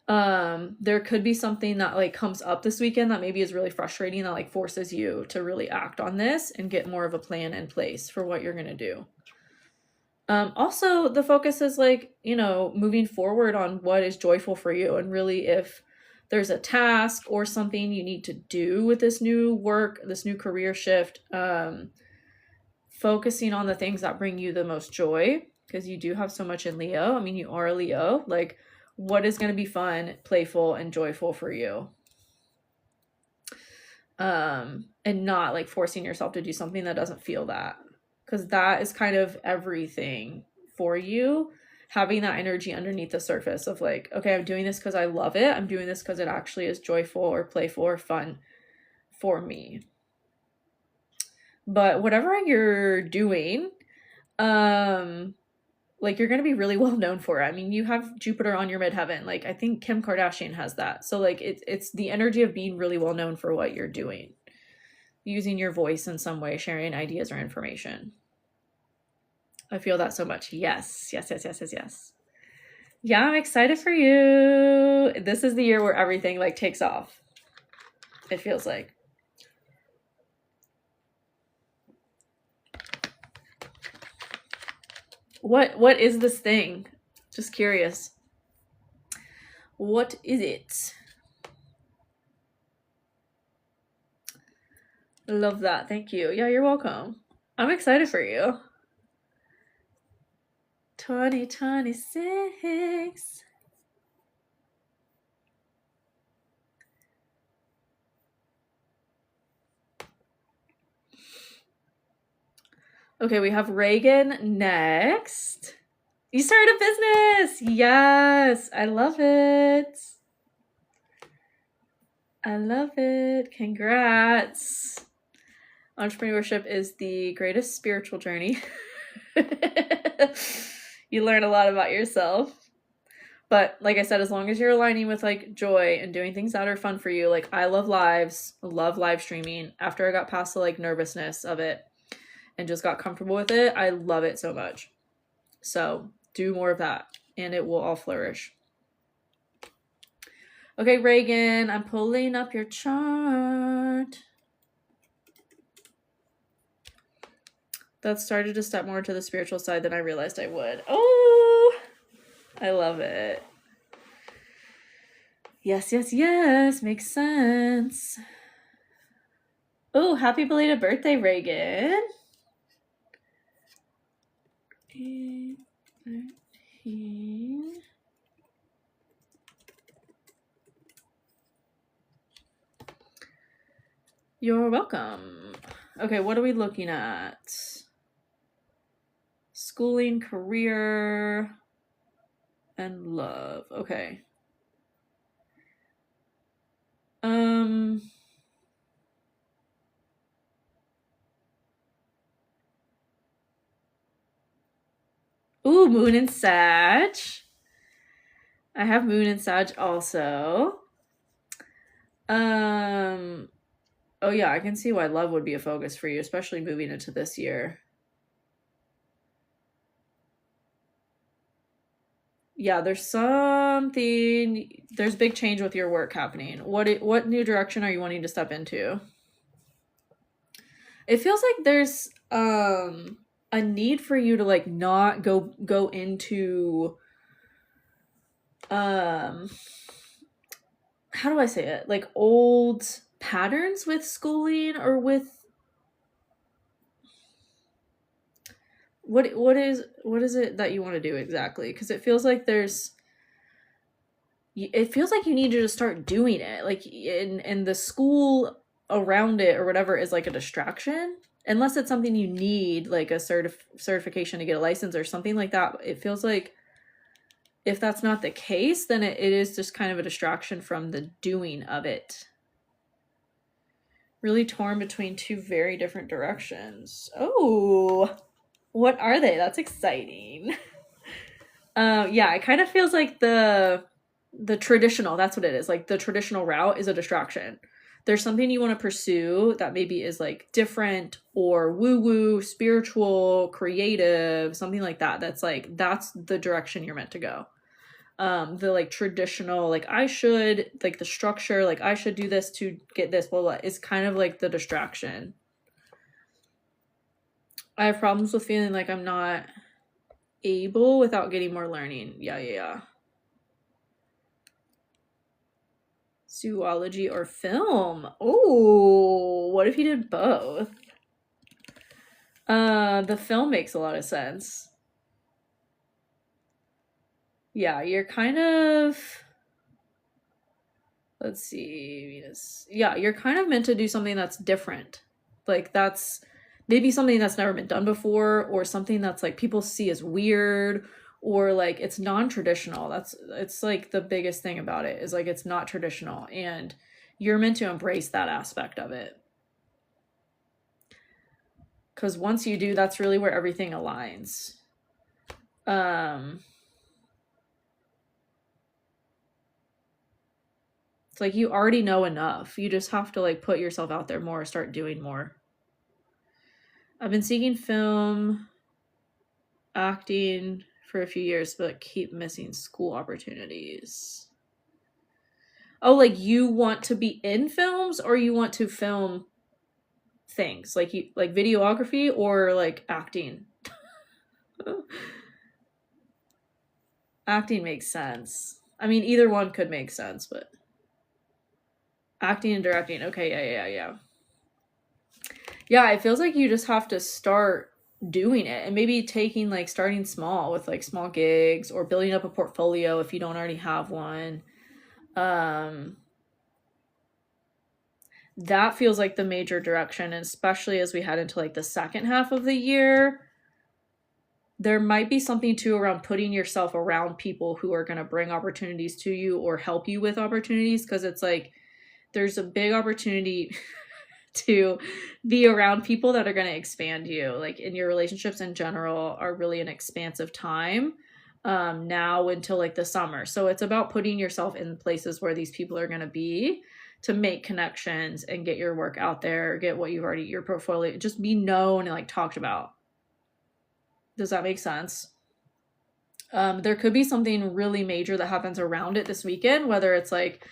There could be something that like comes up this weekend that maybe is really frustrating, that like forces you to really act on this and get more of a plan in place for what you're gonna do. Also, the focus is like, you know, moving forward on what is joyful for you, and really if there's a task or something you need to do with this new work, this new career shift, focusing on the things that bring you the most joy, because you do have so much in Leo. I mean, you are a Leo. Like, what is going to be fun, playful, and joyful for you? And not like forcing yourself to do something that doesn't feel that, because that is kind of everything for you. Having that energy underneath the surface of like, okay, I'm doing this because I love it. I'm doing this because it actually is joyful or playful or fun for me. But whatever you're doing, like you're going to be really well known for it. I mean, you have Jupiter on your midheaven. Like I think Kim Kardashian has that. So like it's the energy of being really well known for what you're doing. Using your voice in some way, sharing ideas or information. I feel that so much. Yes. Yeah, I'm excited for you. This is the year where everything like takes off. It feels like. What is this thing? Just curious. What is it? Love that. Thank you. Yeah, you're welcome. I'm excited for you. 2026. Okay, we have Reagan next. You started a business. Yes, I love it. I love it. Congrats. Entrepreneurship is the greatest spiritual journey. You learn a lot about yourself. But like I said, as long as you're aligning with like joy and doing things that are fun for you, like I love lives, love live streaming. After I got past the like nervousness of it and just got comfortable with it, I love it so much. So do more of that and it will all flourish. Okay, Reagan, I'm pulling up your chart. That started to step more to the spiritual side than I realized I would. Oh, I love it. Yes. Makes sense. Oh, happy belated birthday, Reagan. 13. You're welcome. Okay, what are we looking at? Schooling, career, and love. Okay. Ooh, Moon and Sag. I have Moon and Sag also. Oh yeah, I can see why love would be a focus for you, especially moving into this year. Yeah, there's big change with your work happening. What new direction are you wanting to step into? It feels like there's a need for you to like not go into how do I say it? Like old patterns with schooling or with what is it that you want to do exactly? Because it feels like there's it feels like you need to just start doing it. Like in the school around it or whatever is like a distraction. Unless it's something you need, like a certification to get a license or something like that. It feels like if that's not the case, then it is just kind of a distraction from the doing of it. Really torn between two very different directions. Oh, what are they? That's exciting. Yeah, it kind of feels like the traditional, that's what it is. Like the traditional route is a distraction. There's something you want to pursue that maybe is like different or woo-woo, spiritual, creative, something like that. That's like, that's the direction you're meant to go. The like traditional, like I should, like the structure, like I should do this to get this, blah, blah, is kind of like the distraction. I have problems with feeling like I'm not able without getting more learning. Yeah. Zoology or film. Oh, what if you did both? The film makes a lot of sense. Yeah, you're kind of, let's see, Venus. Yeah, you're kind of meant to do something that's different. Like that's maybe something that's never been done before, or something that's like people see as weird, or like it's non-traditional. It's like the biggest thing about it is like it's not traditional, and you're meant to embrace that aspect of it. Because once you do, that's really where everything aligns. It's like you already know enough. You just have to like put yourself out there more, start doing more. I've been seeking film, acting for a few years, but keep missing school opportunities. Oh, like you want to be in films, or you want to film things like you like videography or like acting? Acting makes sense. I mean, either one could make sense, but acting and directing. Okay, yeah. Yeah, it feels like you just have to start doing it, and maybe taking like starting small with like small gigs, or building up a portfolio if you don't already have one. That feels like the major direction, and especially as we head into like the second half of the year, there might be something too around putting yourself around people who are going to bring opportunities to you or help you with opportunities, because it's like there's a big opportunity to be around people that are going to expand you. Like in your relationships in general are really an expansive time now until like the summer. So it's about putting yourself in places where these people are going to be, to make connections and get your work out there, get what you've already, your portfolio, just be known and like talked about. Does that make sense? There could be something really major that happens around it this weekend, whether it's like,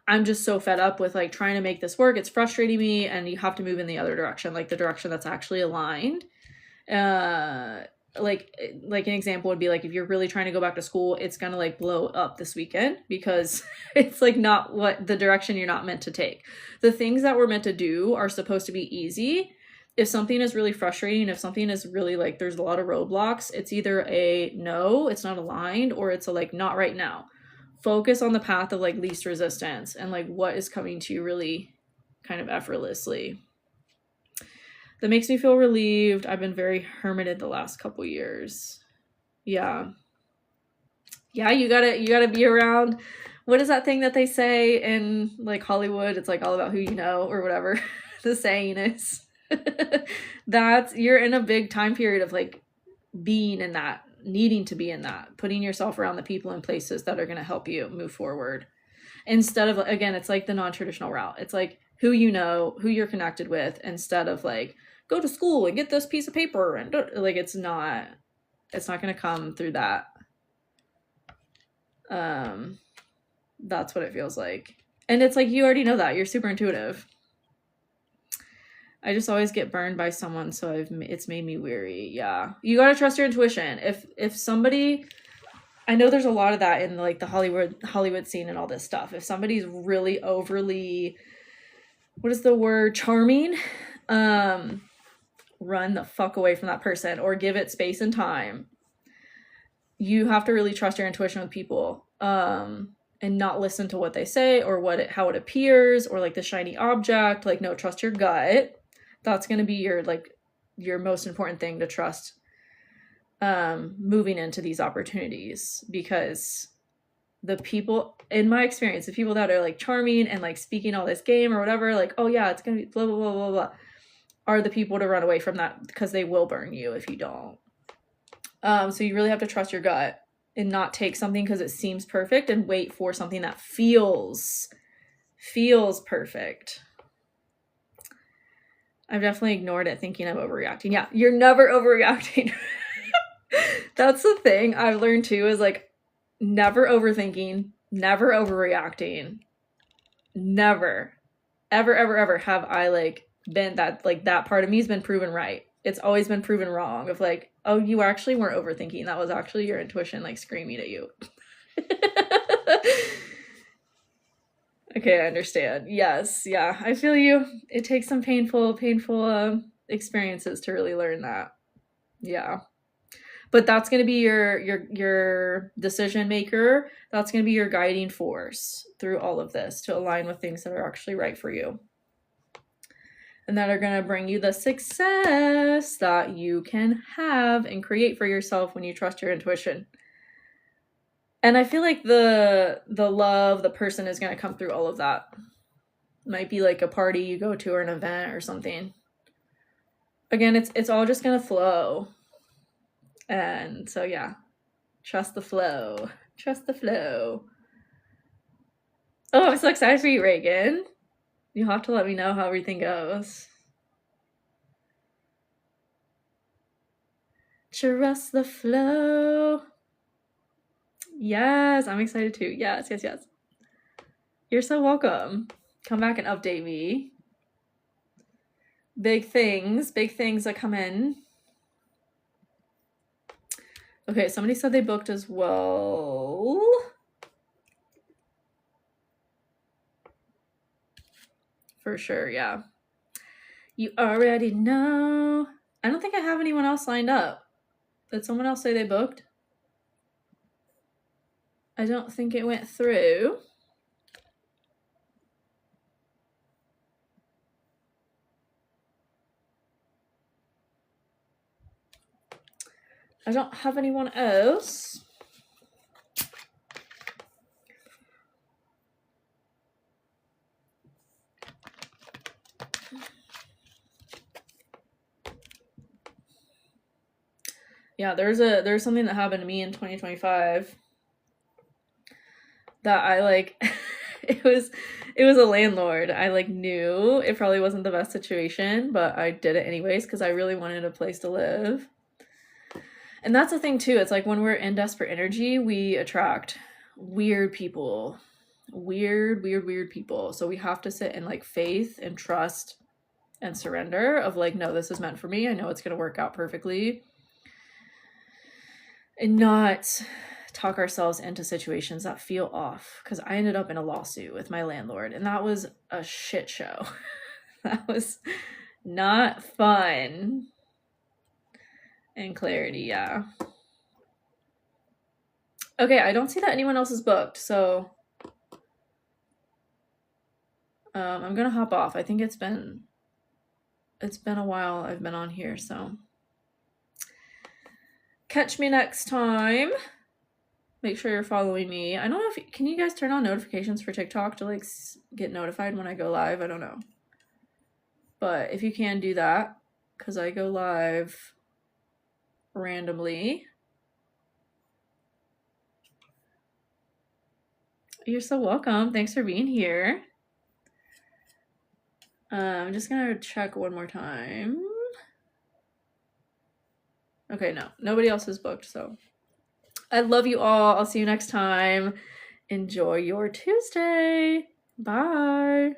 I'm just so fed up with like trying to make this work, it's frustrating me, and you have to move in the other direction, like the direction that's actually aligned. Like an example would be like, if you're really trying to go back to school, it's gonna like blow up this weekend because it's like not what the direction you're not meant to take. The things that we're meant to do are supposed to be easy. If something is really frustrating, if something is really like there's a lot of roadblocks, it's either a no, it's not aligned, or it's a like not right now. Focus on the path of like least resistance and like what is coming to you really kind of effortlessly. That makes me feel relieved. I've been very hermited the last couple years. Yeah, you gotta be around. What is that thing that they say in like Hollywood? It's like all about who you know, or whatever the saying is. That's, you're in a big time period of like being in that, needing to be in that, putting yourself around the people and places that are going to help you move forward, instead of, again, it's like the non-traditional route. It's like who you know, who you're connected with, instead of like go to school and get this piece of paper, and like it's not going to come through that. That's what it feels like. And it's like you already know that, you're super intuitive. I just always get burned by someone, so it's made me weary. Yeah, you gotta trust your intuition. If somebody, I know there's a lot of that in like the Hollywood scene and all this stuff. If somebody's really overly, what is the word, charming, run the fuck away from that person, or give it space and time. You have to really trust your intuition with people. and not listen to what they say or how it appears or like the shiny object. Like, no, trust your gut. That's going to be your most important thing to trust moving into these opportunities, because the people, in my experience, the people that are like charming and like speaking all this game or whatever, like, oh yeah, it's gonna be blah blah blah blah blah, are the people to run away from, that because they will burn you if you don't. So you really have to trust your gut and not take something because it seems perfect and wait for something that feels perfect. I've definitely ignored it thinking I'm overreacting. Yeah, you're never overreacting. That's the thing I've learned too, is like, never overthinking, never overreacting. Never, ever have I like been that, like, that part of me has been proven right. It's always been proven wrong, of like, oh, you actually weren't overthinking. That was actually your intuition like screaming at you. Okay, I understand. Yes, yeah, I feel you. It takes some painful experiences to really learn that. Yeah. But that's going to be your decision maker. That's going to be your guiding force through all of this, to align with things that are actually right for you and that are going to bring you the success that you can have and create for yourself when you trust your intuition. And I feel like the love, the person is going to come through all of that. Might be like a party you go to or an event or something. Again, it's all just going to flow. And so, yeah, trust the flow. Trust the flow. Oh, I'm so excited for you, Reagan. You'll have to let me know how everything goes. Trust the flow. Yes, I'm excited too. Yes. You're so welcome. Come back and update me. Big things that come in. Okay, somebody said they booked as well. For sure, yeah. You already know. I don't think I have anyone else lined up. Did someone else say they booked? I don't think it went through. I don't have anyone else. Yeah, there's something that happened to me in 2025 that I like it was a landlord. I like knew it probably wasn't the best situation, but I did it anyways because I really wanted a place to live. And that's the thing too. It's like when we're in desperate energy, we attract weird people. Weird people. So we have to sit in like faith and trust and surrender of like, no, this is meant for me. I know it's going to work out perfectly. And not talk ourselves into situations that feel off. Because I ended up in a lawsuit with my landlord, and that was a shit show. That was not fun. And clarity, yeah. Okay, I don't see that anyone else is booked, so I'm gonna hop off. I think it's been a while I've been on here, so catch me next time. Make sure you're following me. I don't know if can you guys turn on notifications for TikTok to like get notified when I go live? I don't know, but if you can, do that, because I go live randomly. You're so welcome. Thanks for being here. I'm just gonna check one more time. Okay, no, nobody else is booked, so I love you all. I'll see you next time. Enjoy your Tuesday. Bye.